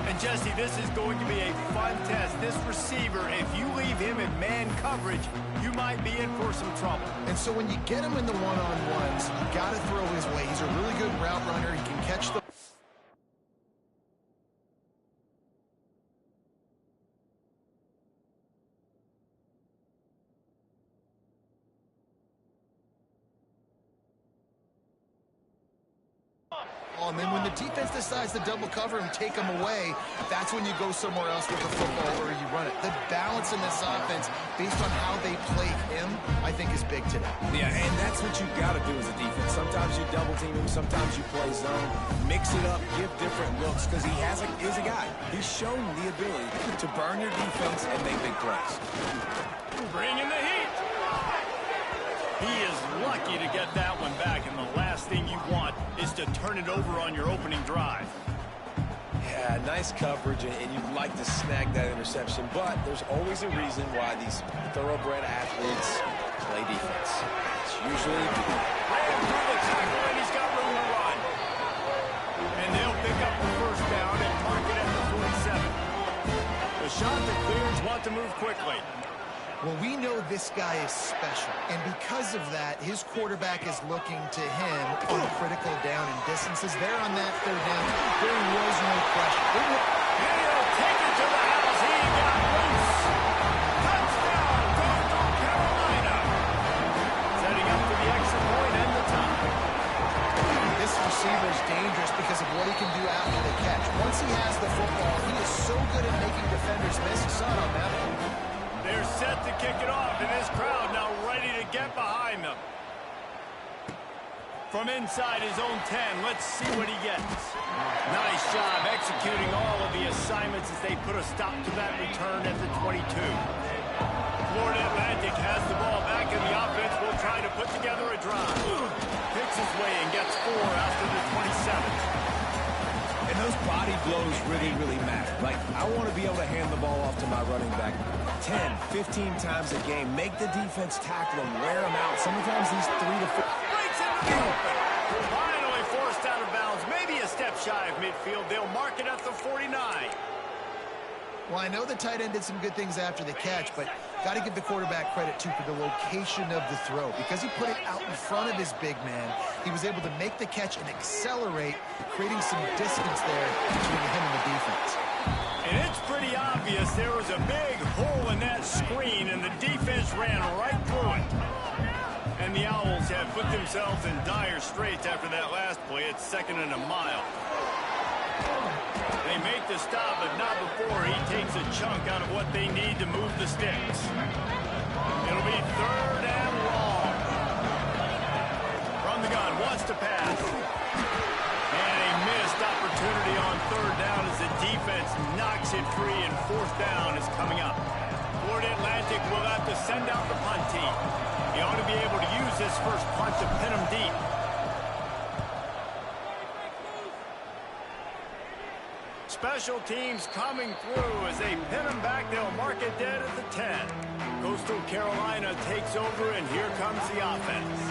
And Jesse, this is going to be a fun test. This receiver, if you leave him in man coverage, you might be in for some trouble. And so when you get him in the one-on-ones, you got to throw his way. He's a really good route runner. He can catch the and then when the defense decides to double cover and take them away, that's when you go somewhere else with the football or you run it. The balance in this offense, based on how they play him, I think is big today. Yeah, and that's what you got to do as a defense. Sometimes you double team him, sometimes you play zone. Mix it up, give different looks, because he's a guy. He's shown the ability to burn your defense and make big plays. Bringing the heat. He is lucky to get that one back, and the last thing you want is to turn it over on your opening drive. Yeah, nice coverage, and you'd like to snag that interception, but there's always a reason why these thoroughbred athletes play defense. It's usually ran through the tackle, and he's got room to run. And they'll pick up the first down and mark it at the 47. The Chanticleers want to move quickly. Well, we know this guy is special, and because of that, his quarterback is looking to him on critical down and distances. There on that 3rd down, there was no question. He'll take it to the house. He got loose. Touchdown, Coastal Carolina. Setting up for the extra point and the tie. This receiver is dangerous because of what he can do after the catch. Once he has the football, he is so good at making defenders miss. You saw it on that one. They're set to kick it off, and this crowd now ready to get behind them. From inside his own 10, let's see what he gets. Nice job executing all of the assignments as they put a stop to that return at the 22. Florida Atlantic has the ball back, and the offense will try to put together a drive. Picks his way and gets 4 after the 27. And those body blows really, really matter. Like, I want to be able to hand the ball off to my running back 10, 15 times a game. Make the defense tackle them, wear them out. Sometimes these 3 to 4. Breaks into the open. Finally forced out of bounds. Maybe a step shy of midfield. They'll mark it at the 49. Well, I know the tight end did some good things after the catch, but got to give the quarterback credit, too, for the location of the throw. Because he put it out in front of his big man, he was able to make the catch and accelerate, creating some distance there between him and the defense. And it's pretty obvious there was a big hole in that screen, and the defense ran right through it. And the Owls have put themselves in dire straits after that last play. It's 2nd and a mile. They make the stop, but not before he takes a chunk out of what they need to move the sticks. It'll be 3rd and long. From the gun, wants to pass. And a missed opportunity on 3rd down as the defense knocks it free, and 4th down is coming up. Florida Atlantic will have to send out the punt team. He ought to be able to use this first punt to pin him deep. Special teams coming through as they pin them back. They'll mark it dead at the 10. Coastal Carolina takes over, and here comes the offense.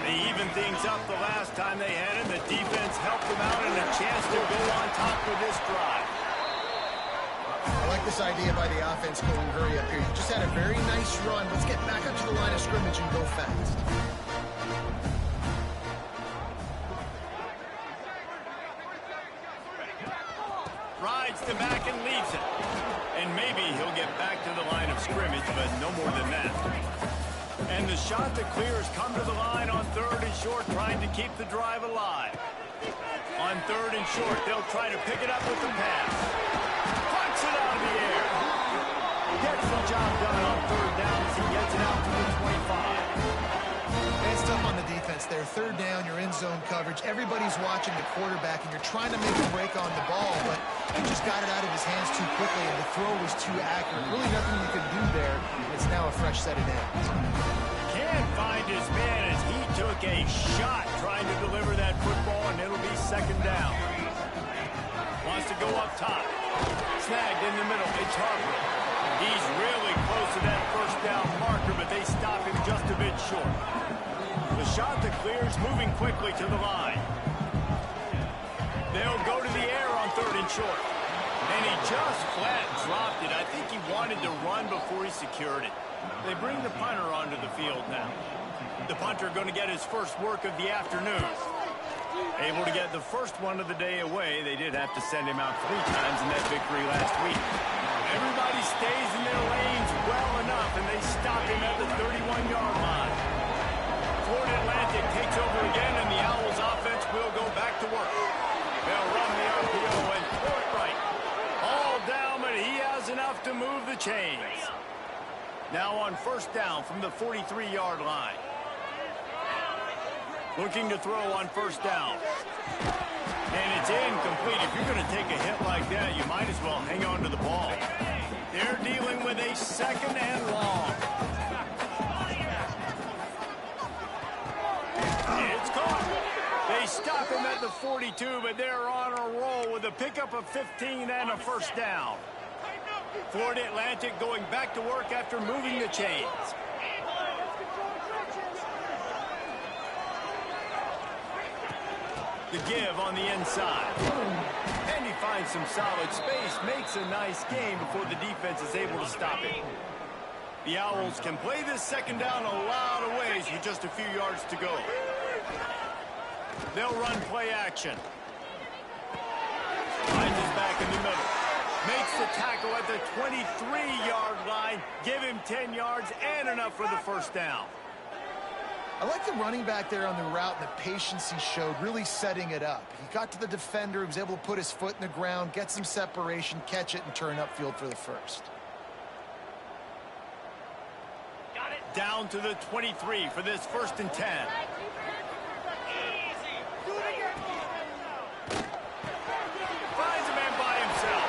They even things up the last time they had him. The defense helped them out, and a chance to go on top for this drive. I like this idea by the offense going hurry up here. You just had a very nice run. Let's get back up to the line of scrimmage and go fast. Rides the back and leaves it. And maybe he'll get back to the line of scrimmage, but no more than that. And the shot that clears come to the line on 3rd and short, trying to keep the drive alive. On 3rd and short, they'll try to pick it up with the pass. Punts it out of the air. Gets the job done on 3rd down as he gets it out to the 25. It's tough on the defense there. 3rd down, you're in zone coverage. Everybody's watching the quarterback, and you're trying to make a break on the ball, but he just got it out of his hands too quickly, and the throw was too accurate. Really nothing you could do there. It's now a fresh set of downs. Can't find his man as he took a shot trying to deliver that football, and it'll be 2nd down. Wants to go up top. Snagged in the middle. It's Harper. He's really close to that 1st down marker, but they stop him just a bit short. The shot that clears, moving quickly to the line. They'll go to the air on 3rd and short. And he just flat dropped it. I think he wanted to run before he secured it. They bring the punter onto the field now. The punter going to get his first work of the afternoon. Able to get the first one of the day away. They did have to send him out 3 times in that victory last week. Everybody stays in their lanes well enough, and they stop him at the 31-yard line. Florida Atlantic takes over again, and the Owls offense will go back to work. They'll run the RPO and throw it right. All down, but he has enough to move the chains. Now on 1st down from the 43-yard line. Looking to throw on 1st down. And it's incomplete. If you're going to take a hit like that, you might as well hang on to the ball. They're dealing with a 2nd and long. It's caught. They stop him at the 42, but they're on a roll with a pickup of 15 and a 1st down. Florida Atlantic going back to work after moving the chains. The give on the inside. And he finds some solid space, makes a nice game before the defense is able to stop it. The Owls can play this 2nd down a lot of ways with just a few yards to go. They'll run play action. Finds his back in the middle. Makes the tackle at the 23-yard line. Give him 10 yards and enough for the 1st down. I like the running back there on the route and the patience he showed, really setting it up. He got to the defender, he was able to put his foot in the ground, get some separation, catch it, and turn upfield for the 1st. Down to the 23 for this 1st and 10. Finds a man by himself.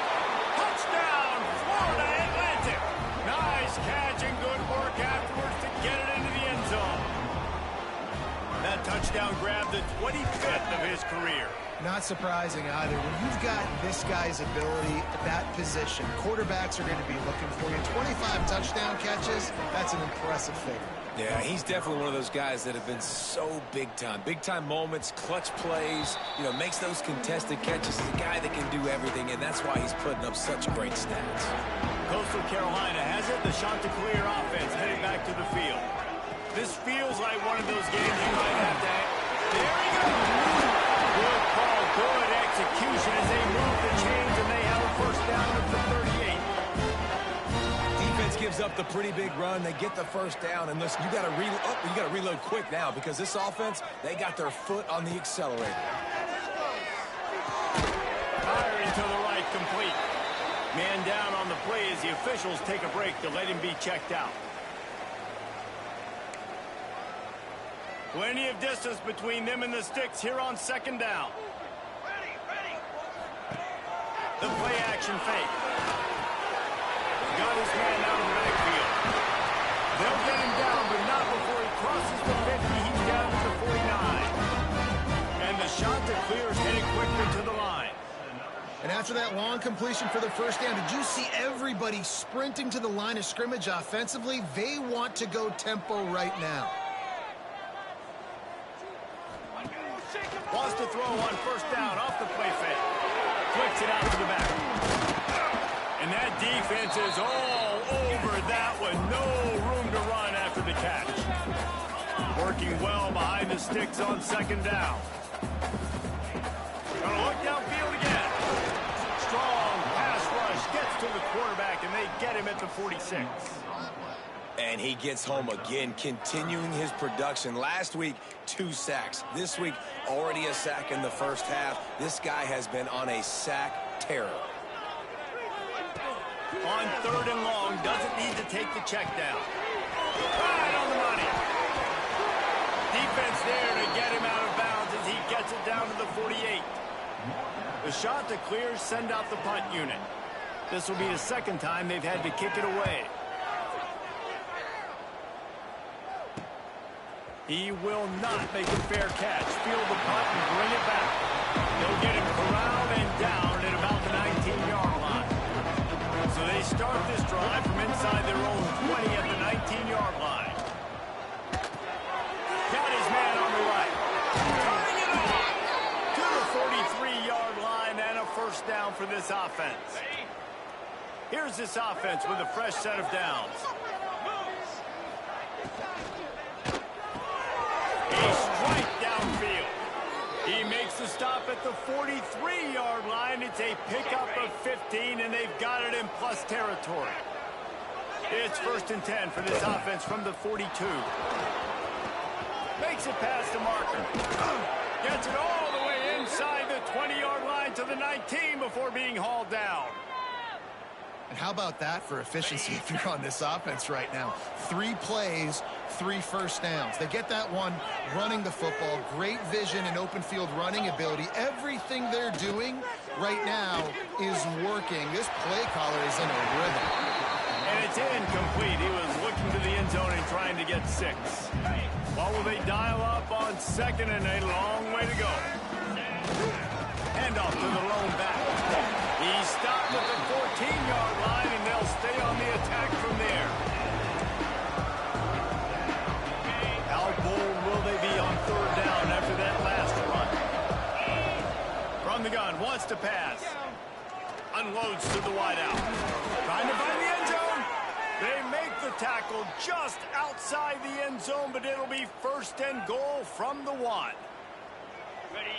Touchdown, Florida Atlantic. Nice catch and good work afterwards to get it into the end zone. That touchdown grabbed the 25th of his career. Not surprising either. When you've got this guy's ability at that position, quarterbacks are going to be looking for you. 25 touchdown catches, that's an impressive figure. Yeah, he's definitely one of those guys that have been so big time. Big time moments, clutch plays, you know, makes those contested catches. He's a guy that can do everything, and that's why he's putting up such great stats. Coastal Carolina has it. The Chanticleer offense heading back to the field. This feels like one of those games you might have to... There he goes! Good call, good execution as they move the chains, and they have a first down at the 38. Defense gives up the pretty big run. They get the first down, and listen, you got to reload quick now because this offense, they got their foot on the accelerator. Firing to the right, complete. Man down on the play as the officials take a break to let him be checked out. Plenty of distance between them and the sticks here on second down. Ready. The play action fake. Got his man out of the backfield. They'll get him down, but not before he crosses the 50. He's down to the 49. And the Chanticleer's headed quicker to the line. And after that long completion for the first down, did you see everybody sprinting to the line of scrimmage offensively? They want to go tempo right now. Wants to throw on first down off the play fake. Flicks it out to the back. And that defense is all over that one. No room to run after the catch. Working well behind the sticks on second down. Gonna look downfield again. Strong pass rush gets to the quarterback, and they get him at the 46. And he gets home again, continuing his production. Last week, 2 sacks. This week, already a sack in the first half. This guy has been on a sack terror. On third and long, doesn't need to take the check down. Right on the money. Defense there to get him out of bounds as he gets it down to the 48. The Chanticleers send out the punt unit. This will be the second time they've had to kick it away. He will not make a fair catch. Field the punt and bring it back. They'll get him corralled and down at about the 19-yard line. So they start this drive from inside their own 20 at the 19-yard line. Got his man on the right. Turning it on to the 43-yard line and a first down for this offense. Here's this offense with a fresh set of downs. A strike downfield. He makes the stop at the 43-yard line. It's a pickup of 15, and they've got it in plus territory. It's 1st and 10 for this offense from the 42. Makes it past the marker. Gets it all the way inside the 20-yard line to the 19 before being hauled down. And how about that for efficiency if you're on this offense right now? 3 plays, 3 first downs. They get that one running the football. Great vision and open field running ability. Everything they're doing right now is working. This play caller is in a rhythm. And it's incomplete. He was looking to the end zone and trying to get 6. What will they dial up on second and a long way to go? Handoff to the lone back. He stopped at the 14-yard line, and they'll stay on the attack from there. How bold will they be on third down after that last run? From the gun, wants to pass. Unloads to the wideout. Trying to find the end zone. They make the tackle just outside the end zone, but it'll be 1st and goal from the 1.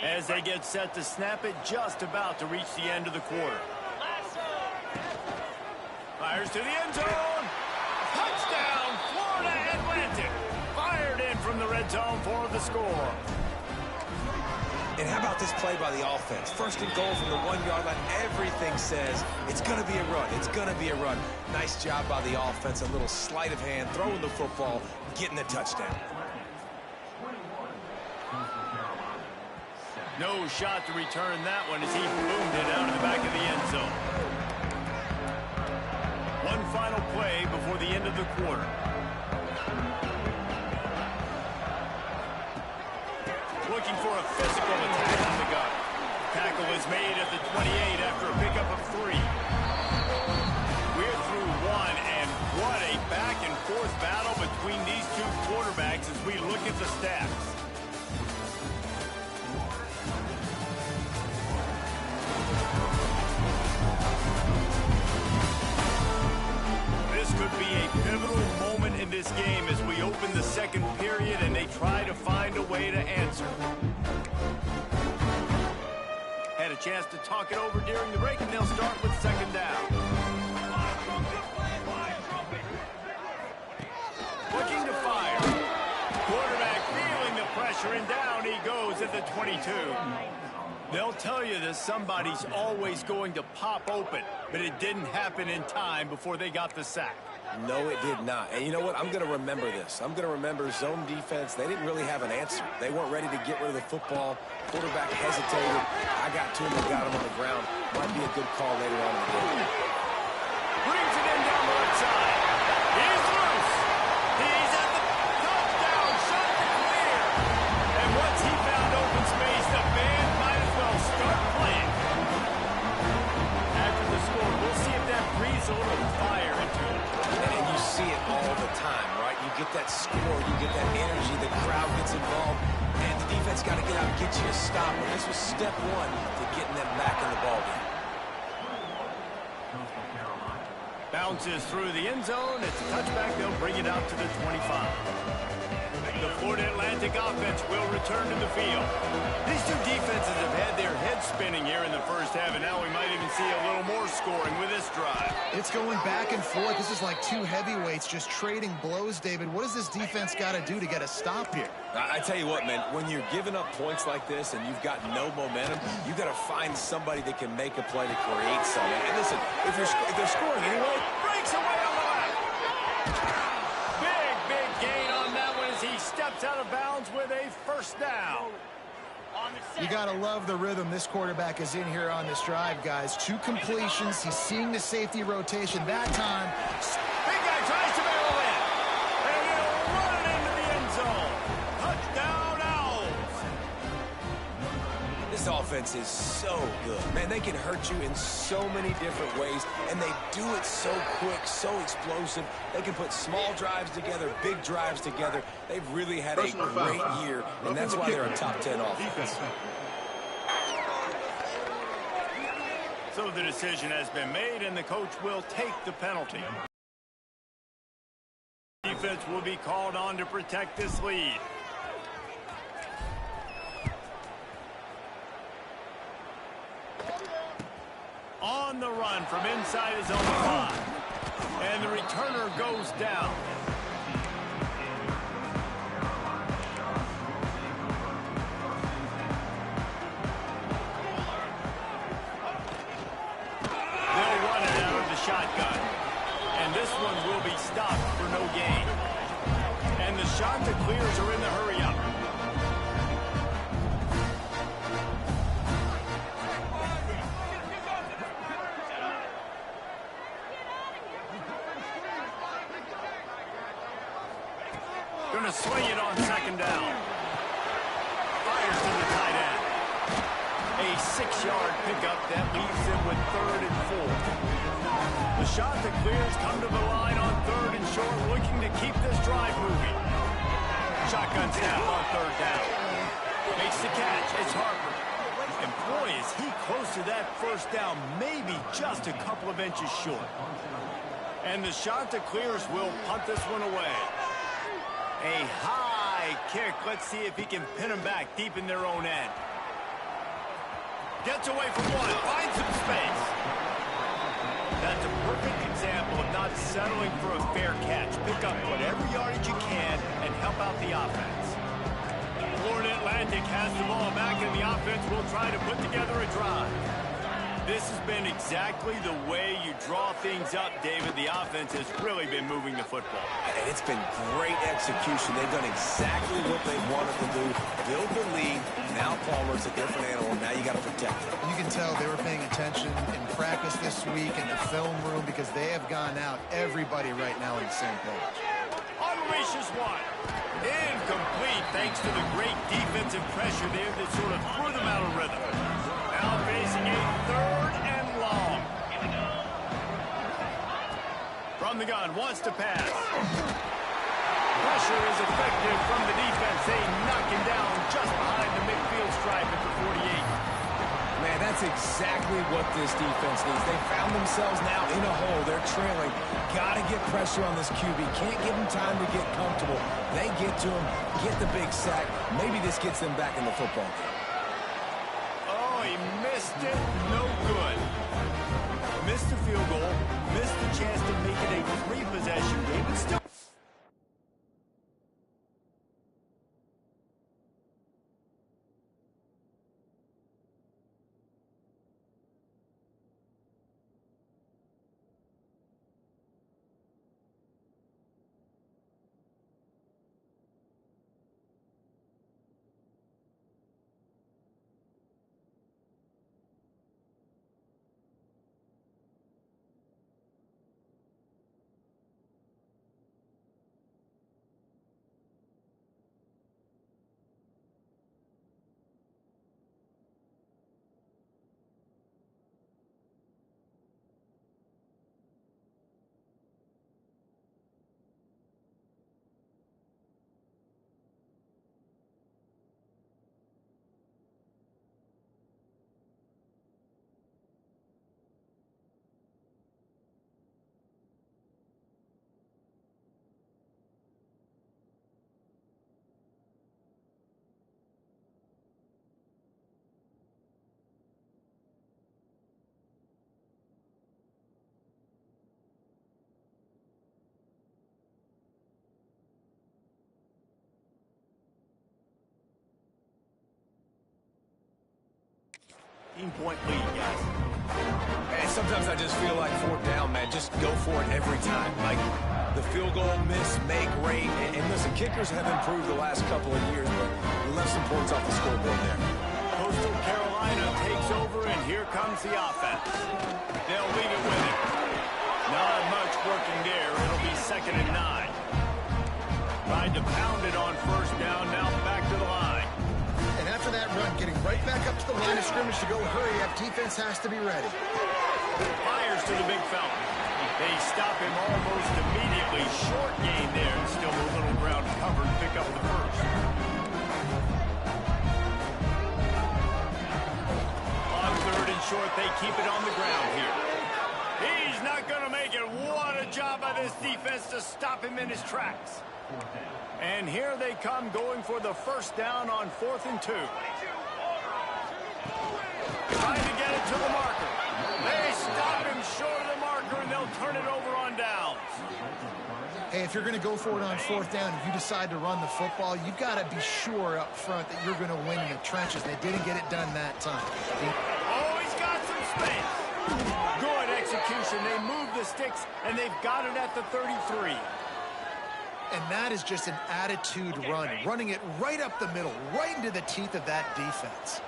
As they get set to snap it, just about to reach the end of the quarter. Fires to the end zone. Touchdown, Florida Atlantic. Fired in from the red zone for the score. And how about this play by the offense? 1st and goal from the 1-yard line. Everything says it's going to be a run. It's going to be a run. Nice job by the offense. A little sleight of hand, throwing the football, getting the touchdown. No shot to return that one as he boomed it out of the back of the end zone. One final play before the end of the quarter. Looking for a physical attack on the gun. tackle is made at the 28 after a pickup of 3. We're through 1, and what a back-and-forth battle between these two quarterbacks as we look at the stats. This could be a pivotal moment in this game as we open the second period and they try to find a way to answer. Had a chance to talk it over during the break, and they'll start with second down. Looking to fire. Quarterback feeling the pressure, and down he goes at the 22. They'll tell you that somebody's always going to pop open, but it didn't happen in time before they got the sack. No, it did not. And you know what? I'm going to remember this. I'm going to remember zone defense. They didn't really have an answer. They weren't ready to get rid of the football. Quarterback hesitated. I got to him and got him on the ground. Might be a good call later on in the game. Brings it in down the left side. He's loose. He's at the touchdown. Shot to clear. And once he found open space, the band might as well start playing. After the score, we'll see if that breathes a little fire into it. And you see it all the time, right? You get that score, you get that energy, the crowd gets involved, and the defense got to get out and get you a stop. And this was step 1 to getting them back in the ballgame. Bounces through the end zone. It's a touchback. They'll bring it out to the 25. The Florida Atlantic offense will return to the field. These two defenses have had their heads spinning here in the first half, and now we might even see a little more scoring with this drive. It's going back and forth. This is like two heavyweights just trading blows, David. What does this defense got to do to get a stop here? I tell you what, man, when you're giving up points like this and you've got no momentum, you got to find somebody that can make a play to create something. And listen, if they're scoring anyway, Breaks away on the left. Big gain on that one as he steps out of bounds with a first down. You got to love the rhythm this quarterback is in here on this drive, guys. 2 completions. He's seeing the safety rotation that time. Big guy tries to barrel in. And he'll run it into the end zone. Touchdown, Owls. this offense is so good. Man, they can hurt you in so many different ways, and they do it so quick, so explosive. They can put small drives together, big drives together. They've really had a great year, and that's why they're a top 10 offense. So the decision has been made, and the coach will take the penalty. Defense will be called on to protect this lead. On the run from inside his own 5. And the returner goes down. They'll run it out of the shotgun. And this one will be stopped for no gain. And the Chanticleers are in the hurry-up. Going to swing it on second down. Fires to the tight end. A 6-yard pickup that leaves him with 3rd and 4. The Chanticleers come to the line on 3rd and short, looking to keep this drive moving. Shotgun snap on 3rd down. Makes the catch. It's Harper. And boy, is he close to that first down, maybe just a couple of inches short. And the Chanticleers will punt this one away. A high kick. Let's see if he can pin them back deep in their own end. Gets away from one. Finds some space. That's a perfect example of not settling for a fair catch. Pick up whatever yardage you can and help out the offense. Florida Atlantic has the ball back, and the offense will try to put together a drive. This has been exactly the way you draw things up, David. The offense has really been moving the football. And it's been great execution. They've done exactly what they wanted to do. Build the lead. Now Palmer's a different animal. Now you got to protect him. You can tell they were paying attention in practice this week in the film room because they have gone out, everybody right now on the same page. Unleashes one. Incomplete thanks to the great defensive pressure there that sort of threw them out of rhythm. Now facing a 3rd and long. From the gun, wants to pass. Pressure is effective from the defense. They knock him down just behind the midfield stripe at the 48. Man, that's exactly what this defense needs. They found themselves now in a hole. They're trailing. Got to get pressure on this QB. Can't give him time to get comfortable. They get to him, get the big sack. Maybe this gets them back in the football game. Oh, he missed it. No good. Missed the field goal. Missed the chance to make it a 3-possession game. But still. Point lead, guys. And sometimes I just feel like 4th down, man. Just go for it every time. Like the field goal, miss, make, rate. And listen, kickers have improved the last couple of years, but we left some points off the scoreboard there. Coastal Carolina takes over, and here comes the offense. They'll leave it with him. Not much working there. It'll be 2nd and 9. Tried to pound it on 1st down, now back to the line. And after that run, getting right back up to the line of scrimmage to go hurry up, defense has to be ready. Fires to the big fella. They stop him almost immediately. Short gain there, and still a little ground covered to pick up the 1st. On 3rd and short, they keep it on the ground here. He's not going to make it. What a job by this defense to stop him in his tracks. And here they come, going for the 1st down on 4th and 2. Trying to get it to the marker. They stop him short of the marker, and they'll turn it over on downs. Hey, if you're going to go for it on 4th down, if you decide to run the football, you've got to be sure up front that you're going to win in the trenches. They didn't get it done that time. Oh, he's got some space. Good execution. They move the sticks, and they've got it at the 33. And that is just an attitude run, running it right up the middle, right into the teeth of that defense.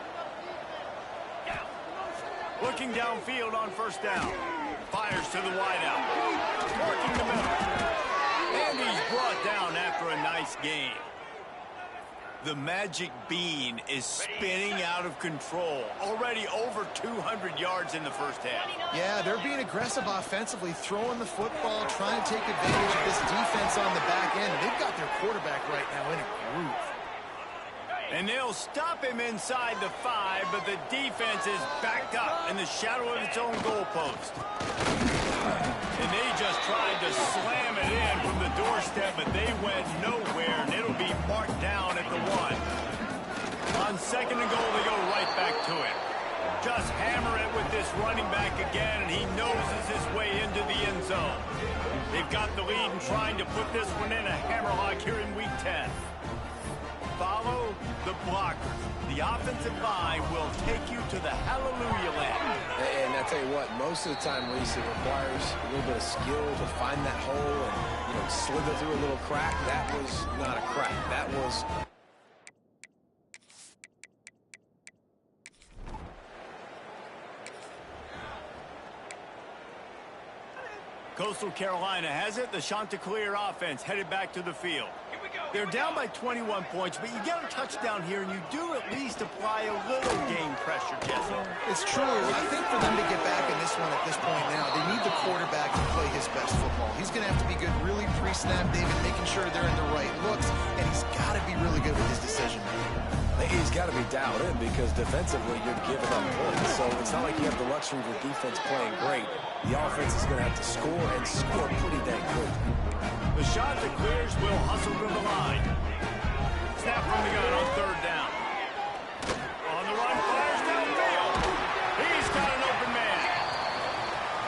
Looking downfield on 1st down. Fires to the wideout. Working the middle. And he's brought down after a nice gain. The magic bean is spinning out of control. Already over 200 yards in the 1st half. Yeah, they're being aggressive offensively, throwing the football, trying to take advantage of this defense on the back end. They've got their quarterback right now in a groove. And they'll stop him inside the 5, but the defense is backed up in the shadow of its own goalpost. And they just tried to slam it in from the doorstep, but they went nowhere, and it'll be marked down at the 1. On 2nd and goal, they go right back to it. Just hammer it with this running back again, and he noses his way into the end zone. They've got the lead and trying to put this one in a hammerlock here in Week 10. Follow the blockers. The offensive line will take you to the hallelujah land. And I tell you what, most of the time, Reese, it requires a little bit of skill to find that hole and, slither through a little crack. That was not a crack. That was... Coastal Carolina has it. The Chanticleer offense headed back to the field. Here we go. They're down by 21 points, but you get a touchdown here, and you do at least apply a little game pressure, Jesse. It's true. I think for them to get back in this one at this point now, they need the quarterback to play his best football. He's going to have to be good really pre-snap, David, making sure they're in the right looks, and he's got to be really good with his decision-making. He's got to be dialed in because defensively you're giving up points. So it's not like you have the luxury of your defense playing great. The offense is going to have to score and score pretty dang quick. The shot that clears will hustle to the line. Snap from the gun on third down. On the run, fires downfield. He's got an open man.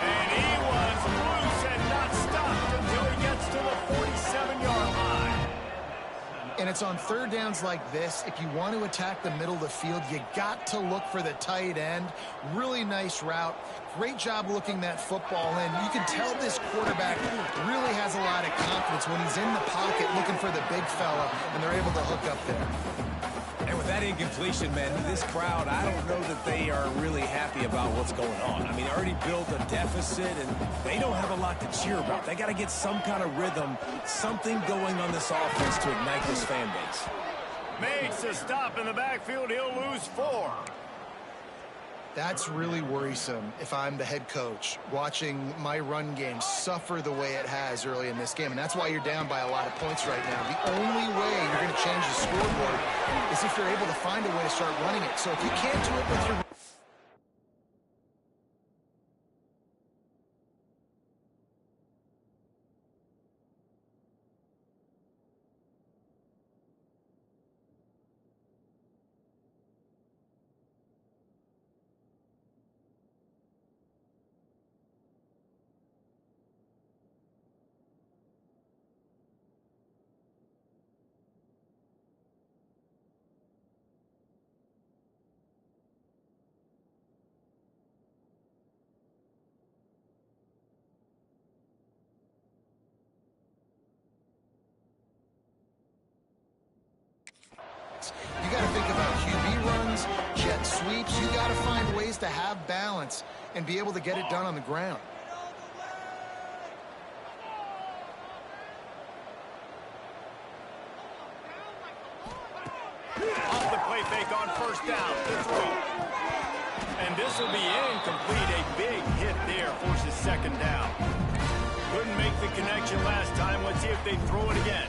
And he was loose and not stopped until he gets to the 47-yard line. And it's on third downs like this. If you want to attack the middle of the field, you got to look for the tight end. Really nice route. Great job looking that football in. You can tell this quarterback really has a lot of confidence when he's in the pocket looking for the big fella, and they're able to hook up there. And with that incompletion, man, this crowd, I don't know that they are really happy about what's going on. I mean, they already built a deficit, and they don't have a lot to cheer about. They got to get some kind of rhythm, something going on this offense to ignite this fan base. Makes a stop in the backfield. He'll lose 4. That's really worrisome if I'm the head coach watching my run game suffer the way it has early in this game. And that's why you're down by a lot of points right now. The only way you're going to change the scoreboard is if you're able to find a way to start running it. So if you can't do it with your... You got to think about QB runs, jet sweeps. You got to find ways to have balance and be able to get it done on the ground. Off the play fake on first down. The throw. And this will be incomplete. A big hit there forces second down. Couldn't make the connection last time. Let's see if they throw it again.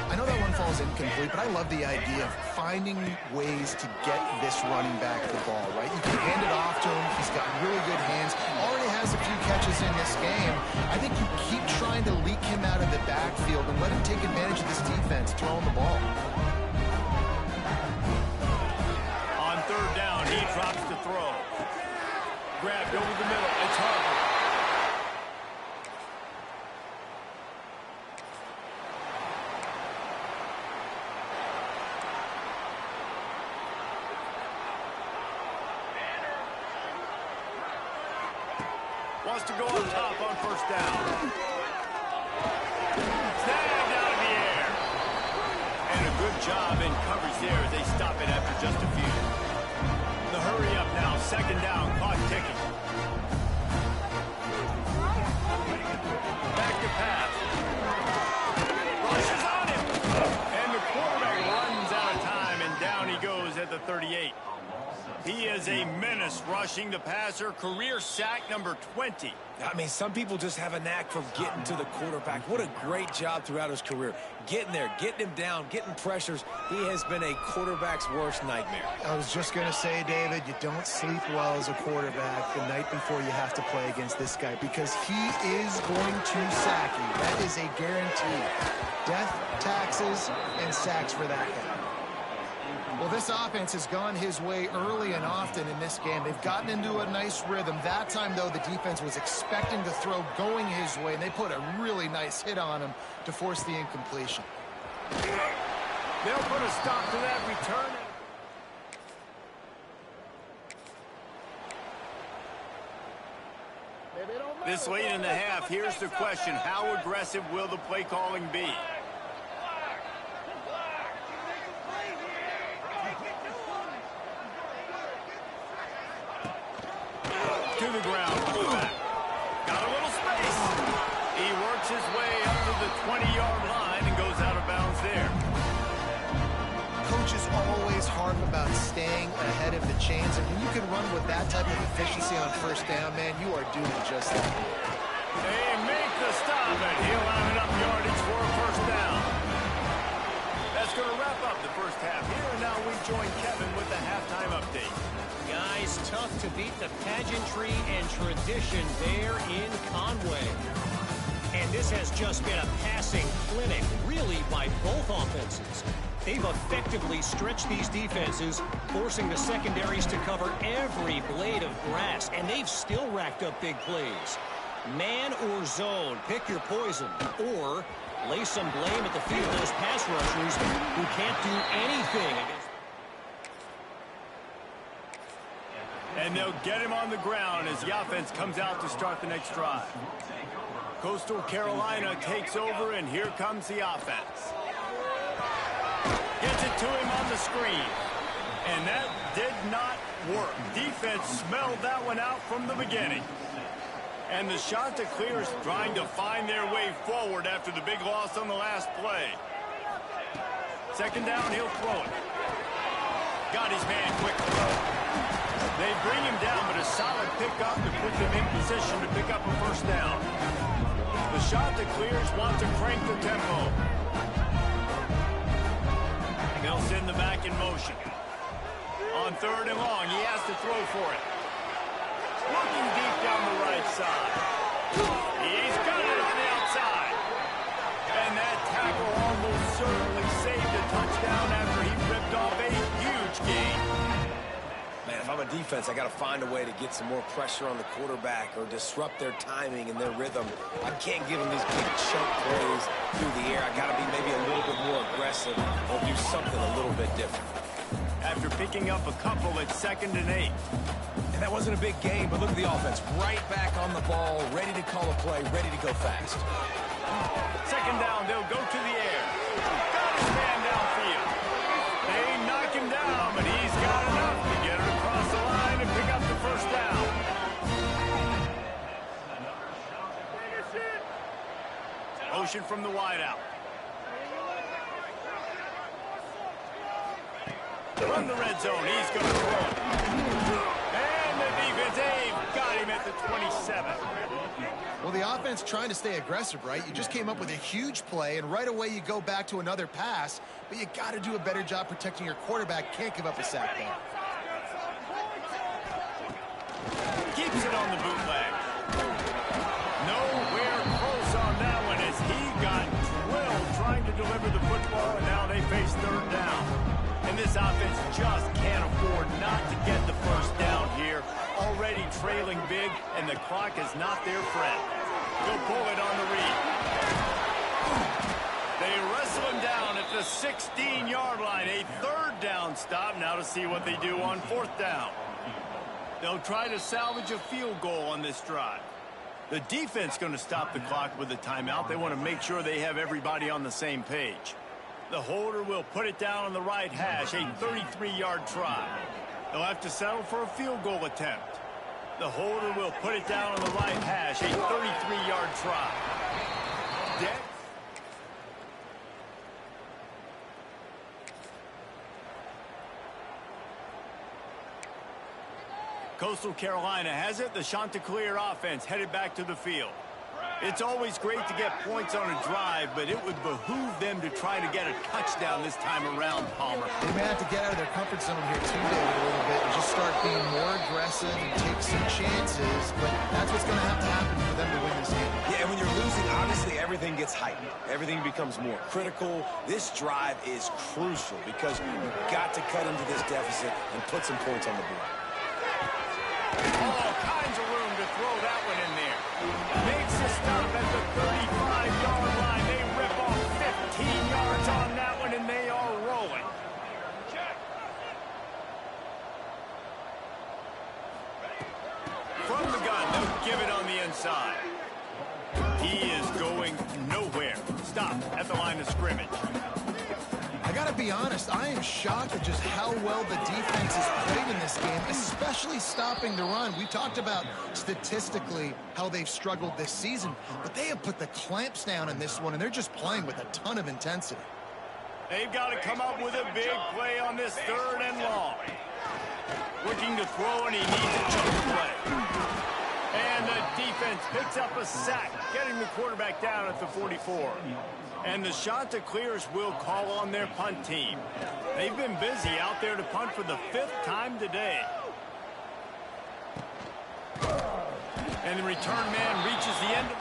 I know that one falls incomplete, but I love the idea of finding ways to get this running back the ball, right? You can hand it off to him. He's got really good hands. Already has a few catches in this game. I think you keep trying to leak him out of the backfield and let him take advantage of this defense throwing the ball. On third down, he drops to throw. Grabbed over the middle. It's Harper. Wants to go up top on first down. Snagged out of the air. And a good job in coverage there as they stop it after just a few. The hurry up now. Second down. Clock ticking. Back to pass. Rushes on him. And the quarterback runs out of time, and down he goes at the 38. He is a menace rushing the passer. Career sack number 20. I mean, some people just have a knack for getting to the quarterback. What a great job throughout his career. Getting there, getting him down, getting pressures. He has been a quarterback's worst nightmare. I was just going to say, David, you don't sleep well as a quarterback the night before you have to play against this guy because he is going to sack you. That is a guarantee. Death, taxes, and sacks for that guy. Well, this offense has gone his way early and often in this game. They've gotten into a nice rhythm. That time, though, the defense was expecting the throw going his way, and they put a really nice hit on him to force the incompletion. They'll put a stop to that return. This late in the half, here's the question. How aggressive will the play calling be? To the ground, back. Got a little space. He works his way up to the 20-yard line and goes out of bounds there. coaches always harp about staying ahead of the chains, and when you can run with that type of efficiency on first down, man, you are doing just that. They make the stop, and he'll have enough yardage for a first down. That's going to wrap up the first half here, and now we join Kevin with the halftime update. Guys, tough to beat the pageantry and tradition there in Conway. And this has just been a passing clinic, really, by both offenses. They've effectively stretched these defenses, forcing the secondaries to cover every blade of grass, and they've still racked up big plays. Man or zone, pick your poison, or lay some blame at the feet of those pass rushers who can't do anything against. And they'll get him on the ground as the offense comes out to start the next drive. Coastal Carolina takes over, and here comes the offense. Gets it to him on the screen. And that did not work. Defense smelled that one out from the beginning. And the Chanticleers trying to find their way forward after the big loss on the last play. Second down, he'll throw it. Got his man quick throw. They bring him down, but a solid pickup to put them in position to pick up a first down. The Chanticleers want to crank the tempo. They'll send the back in motion. On third and long, he has to throw for it. Looking deep down the right side. He's got it on the outside. And that tackle almost certainly saved a touchdown after he ripped off a huge gain. Man, if I'm a defense, I got to find a way to get some more pressure on the quarterback or disrupt their timing and their rhythm. I can't give them these big chunk plays through the air. I got to be maybe a little bit more aggressive or do something a little bit different. After picking up a couple at 2nd and 8. And that wasn't a big game, but look at the offense. Right back on the ball, ready to call a play, ready to go fast. Second down, they'll go to the air. Got his man downfield. They knock him down, but he's got enough to get it across the line and pick up the first down. Motion from the wideout. From the red zone, he's going to throw it. And the defense, they've got him at the 27. Well, the offense trying to stay aggressive, right? You just came up with a huge play, and right away you go back to another pass, but you got to do a better job protecting your quarterback. Can't give up a sack there. Keeps it on the bootleg. Nowhere close on that one as he got drilled trying to deliver the football, and now they face third down. And this offense just can't afford not to get the first down here. Already trailing big, and the clock is not their friend. They'll pull it on the read. They wrestle him down at the 16-yard line. A third down stop now to see what they do on 4th down. They'll try to salvage a field goal on this drive. The defense going to stop the clock with a timeout. They want to make sure they have everybody on the same page. The holder will put it down on the right hash, a 33-yard try. They'll have to settle for a field goal attempt. The holder will put it down on the right hash, a 33-yard try. Dead. Coastal Carolina has it. The Chanticleer offense headed back to the field. It's always great to get points on a drive, but it would behoove them to try to get a touchdown this time around, Palmer. They may have to get out of their comfort zone here too, David, a little bit and just start being more aggressive and take some chances, but that's what's going to have to happen for them to win this game. Yeah, and when you're losing, obviously everything gets heightened. Everything becomes more critical. This drive is crucial because you've got to cut into this deficit and put some points on the board. All kinds of room to throw that one in there. Makes a stop at the 35-yard line. They rip off 15 yards on that one, and they are rolling. From the gun, they'll give it on the inside. He is going nowhere. Stop at the line of scrimmage. I got to be honest, I am shocked at just how well the defense has played in this game, especially stopping the run. We talked about statistically how they've struggled this season, but they have put the clamps down in this one, and they're just playing with a ton of intensity. They've got to come up with a big play on this 3rd and long. Looking to throw, and he needs a chunk play. And the defense picks up a sack, getting the quarterback down at the 44. And the Chanticleers will call on their punt team. They've been busy out there to punt for the 5th time today. And the return man reaches the end of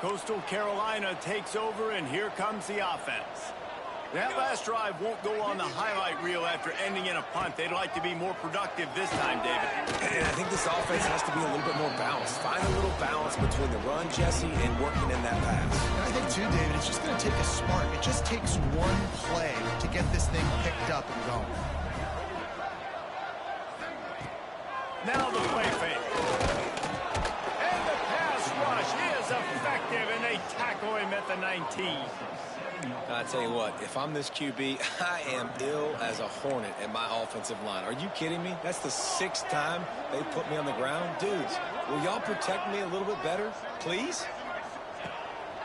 Coastal Carolina takes over, and here comes the offense. That last drive won't go on the highlight reel after ending in a punt. They'd like to be more productive this time, David. And I think this offense has to be a little bit more balanced. Find a little balance between the run, Jesse, and working in that pass. And I think, too, David, it's just going to take a spark. It just takes one play to get this thing picked up and going. Now the play fake. And the pass rush is effective, and they tackle him at the 19. I tell you what, if I'm this QB, I am ill as a hornet at my offensive line. Are you kidding me? That's the 6th time they put me on the ground. Dudes, will y'all protect me a little bit better, please?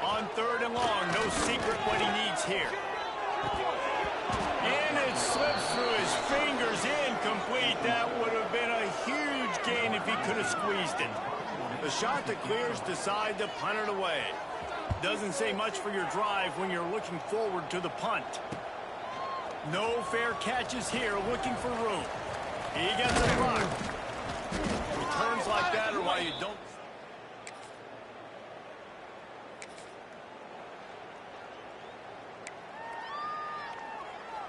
On 3rd and long, no secret what he needs here. And it slips through his fingers, incomplete. That would have been a huge gain if he could have squeezed it. The Chanticleers decide to punt it away. Doesn't say much for your drive when you're looking forward to the punt. No fair catches here, looking for room. He gets a block. Returns like that are why you don't.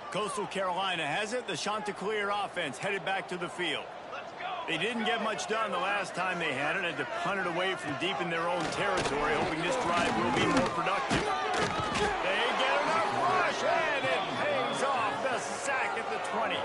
Coastal Carolina has it. The Chanticleer offense headed back to the field. They didn't get much done the last time they had it. Had to punt it away from deep in their own territory, hoping this drive will be more productive. They get enough rush, and it pays off. The sack at the 20.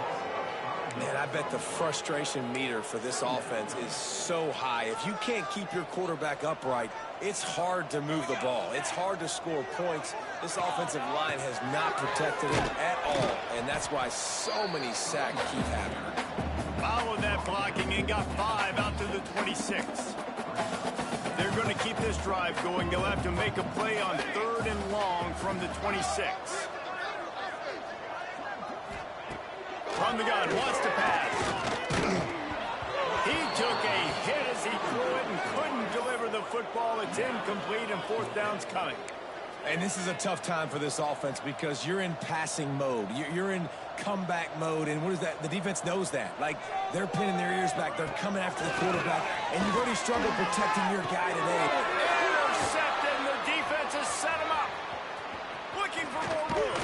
Man, I bet the frustration meter for this offense is so high. If you can't keep your quarterback upright, it's hard to move the ball. It's hard to score points. This offensive line has not protected him at all, and that's why so many sacks keep happening. Followed that blocking and got 5 out to the 26. They're going to keep this drive going. They'll have to make a play on 3rd and long from the 26. From the gun, wants to pass. He took a hit as he threw it and couldn't deliver the football. It's incomplete, and 4th down's coming. And this is a tough time for this offense because you're in passing mode. You're in comeback mode, and what is that? The defense knows that. Like, they're pinning their ears back. They're coming after the quarterback, and you've already struggled protecting your guy today. Intercepted, and the defense has set him up. Looking for more room.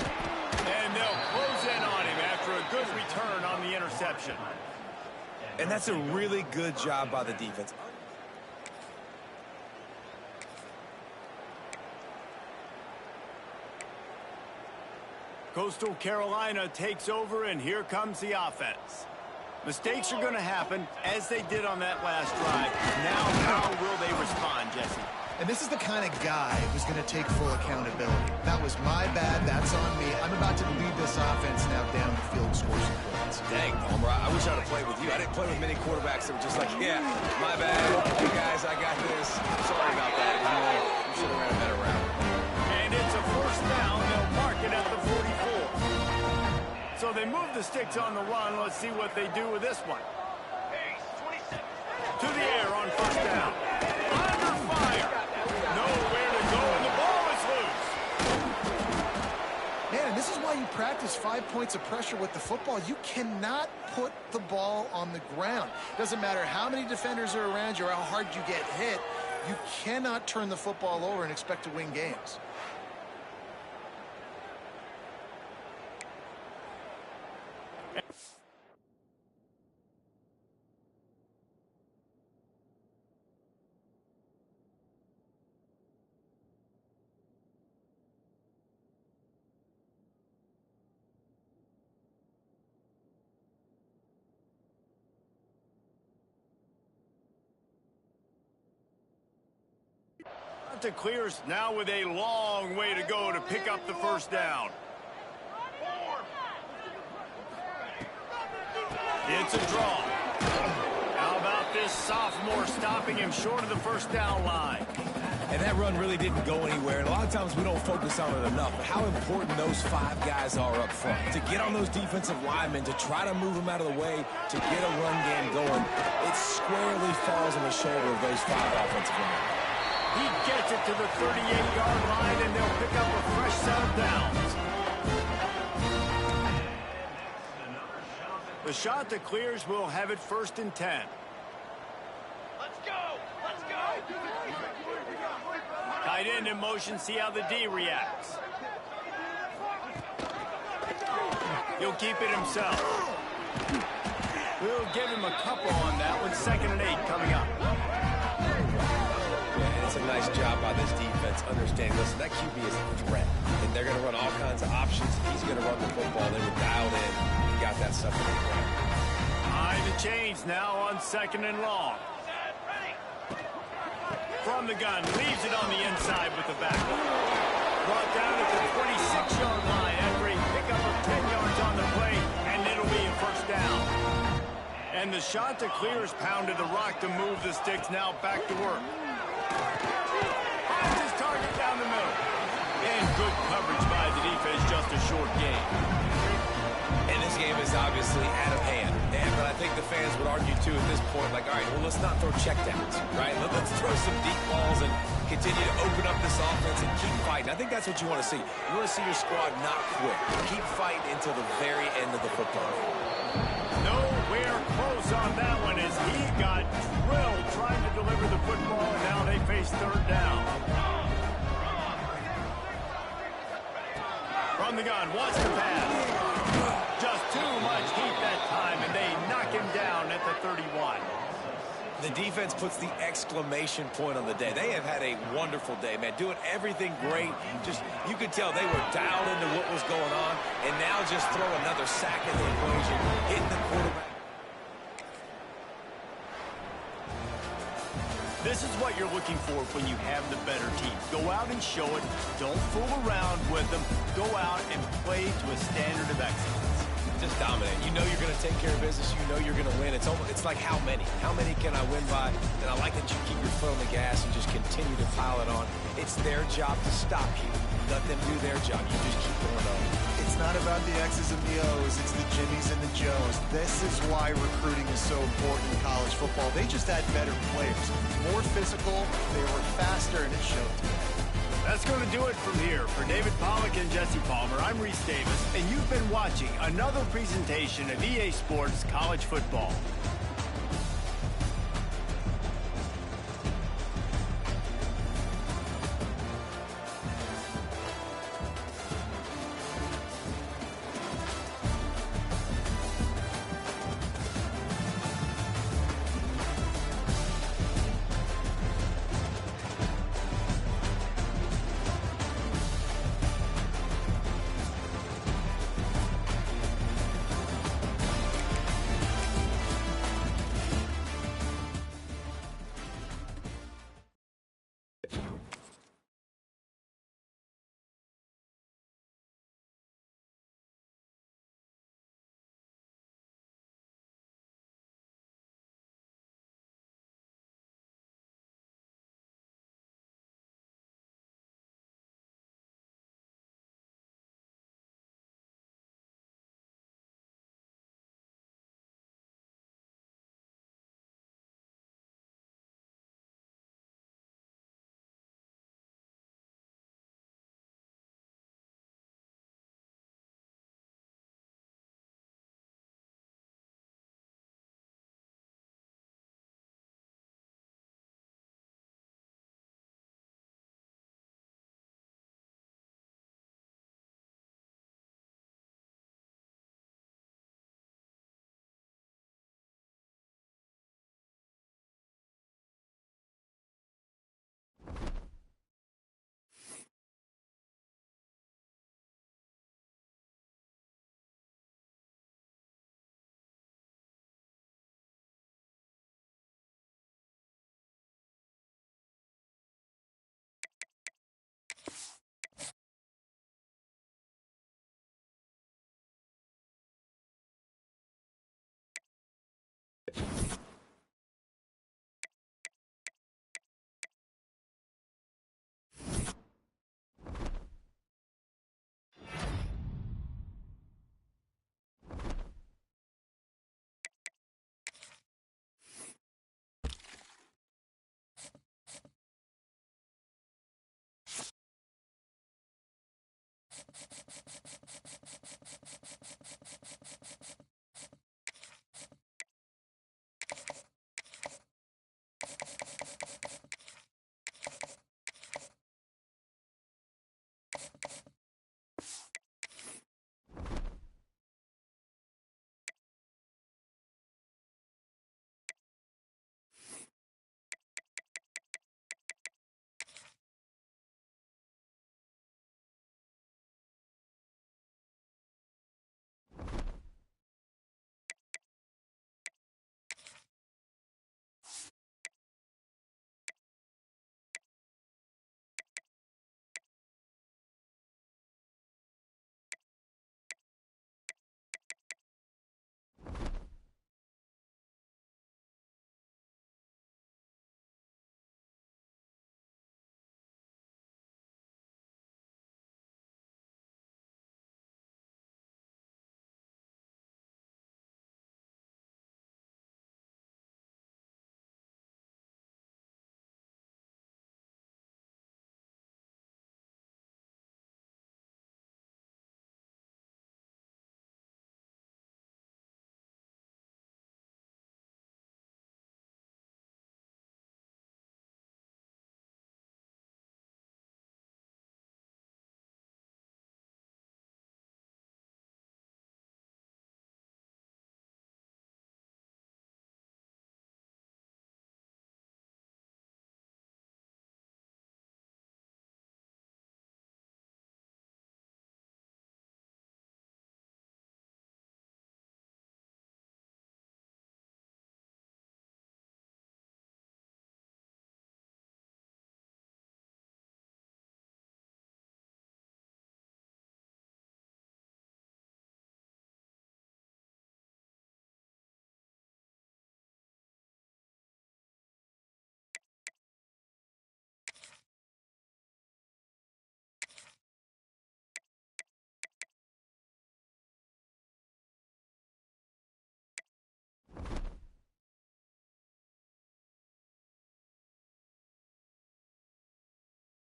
And they'll close in on him after a good return on the interception. And that's a really good job by the defense. Coastal Carolina takes over, and here comes the offense. Mistakes are going to happen, as they did on that last drive. Now, how will they respond, Jesse? And this is the kind of guy who's going to take full accountability. That was my bad. That's on me. I'm about to lead this offense now down the field and score some points. Dang, Homer, I wish I'd have played with you. I didn't play with many quarterbacks that were just like, yeah, my bad. You guys, I got this. Sorry about that. You should have ran a better route. And it's a 1st down. They'll mark it at the 44. So they move the sticks on the run. Let's see what they do with this one. To the air on 1st down. Under fire. Nowhere to go, and the ball is loose. Man, and this is why you practice 5 points of pressure with the football. You cannot put the ball on the ground. Doesn't matter how many defenders are around you or how hard you get hit. You cannot turn the football over and expect to win games. Clears now with a long way to go to pick up the 1st down. It's a draw. How about this sophomore stopping him short of the first down line. And that run really didn't go anywhere. And a lot of times we don't focus on it enough. But how important those 5 guys are up front. To get on those defensive linemen, to try to move them out of the way, to get a run game going, it squarely falls on the shoulder of those 5 offensive linemen. He gets it to the 38-yard line, and they'll pick up a fresh set of downs. The shot that clears will have it 1st and 10. Let's go! Let's go! Tight end in motion, see how the D reacts. He'll keep it himself. We'll give him a couple on that one. 2nd and 8 coming up. Yeah, it's a nice job by this defense understanding, listen, that QB is a threat. And they're going to run all kinds of options. He's going to run the football. They were dialed in. He got that stuff in the ground. Behind the chains now on 2nd and long. From the gun, leaves it on the inside with the back. Brought down at the 26-yard line after a pickup of 10 yards on the play, and it'll be a 1st down. And the shot to clear has pounded the rock to move the sticks. Now back to work. Finds his target down the middle. And good coverage by the defense, just a short game. And this game is obviously out of hand. But I think the fans would argue, too, at this point, like, all right, well, let's not throw checkdowns, right? Let's throw some deep balls and continue to open up this offense and keep fighting. I think that's what you want to see. You want to see your squad not quit. Keep fighting until the very end of the football game. Nowhere close on that one as he got drilled trying to deliver the football, and now they face 3rd down. From the gun, wants to pass. Just too much heat that time, and they knock him down at the 31. The defense puts the exclamation point on the day. They have had a wonderful day, man, doing everything great. Just, you could tell they were dialed into what was going on, and now just throw another sack in the equation, hitting the quarterback. This is what you're looking for when you have the better team. Go out and show it. Don't fool around with them. Go out and play to a standard of excellence. Just dominate. You know you're going to take care of business. You know you're going to win. It's like how many? How many can I win by? And I like that you keep your foot on the gas and just continue to pile it on. It's their job to stop you. Let them do their job. You just keep going on. It's not about the X's and the O's. It's the Jimmies and the Joes. This is why recruiting is so important in college football. They just had better players. More physical. They were faster, and it showed today. That's going to do it from here. For David Pollack and Jesse Palmer, I'm Reese Davis, and you've been watching another presentation of EA Sports College Football.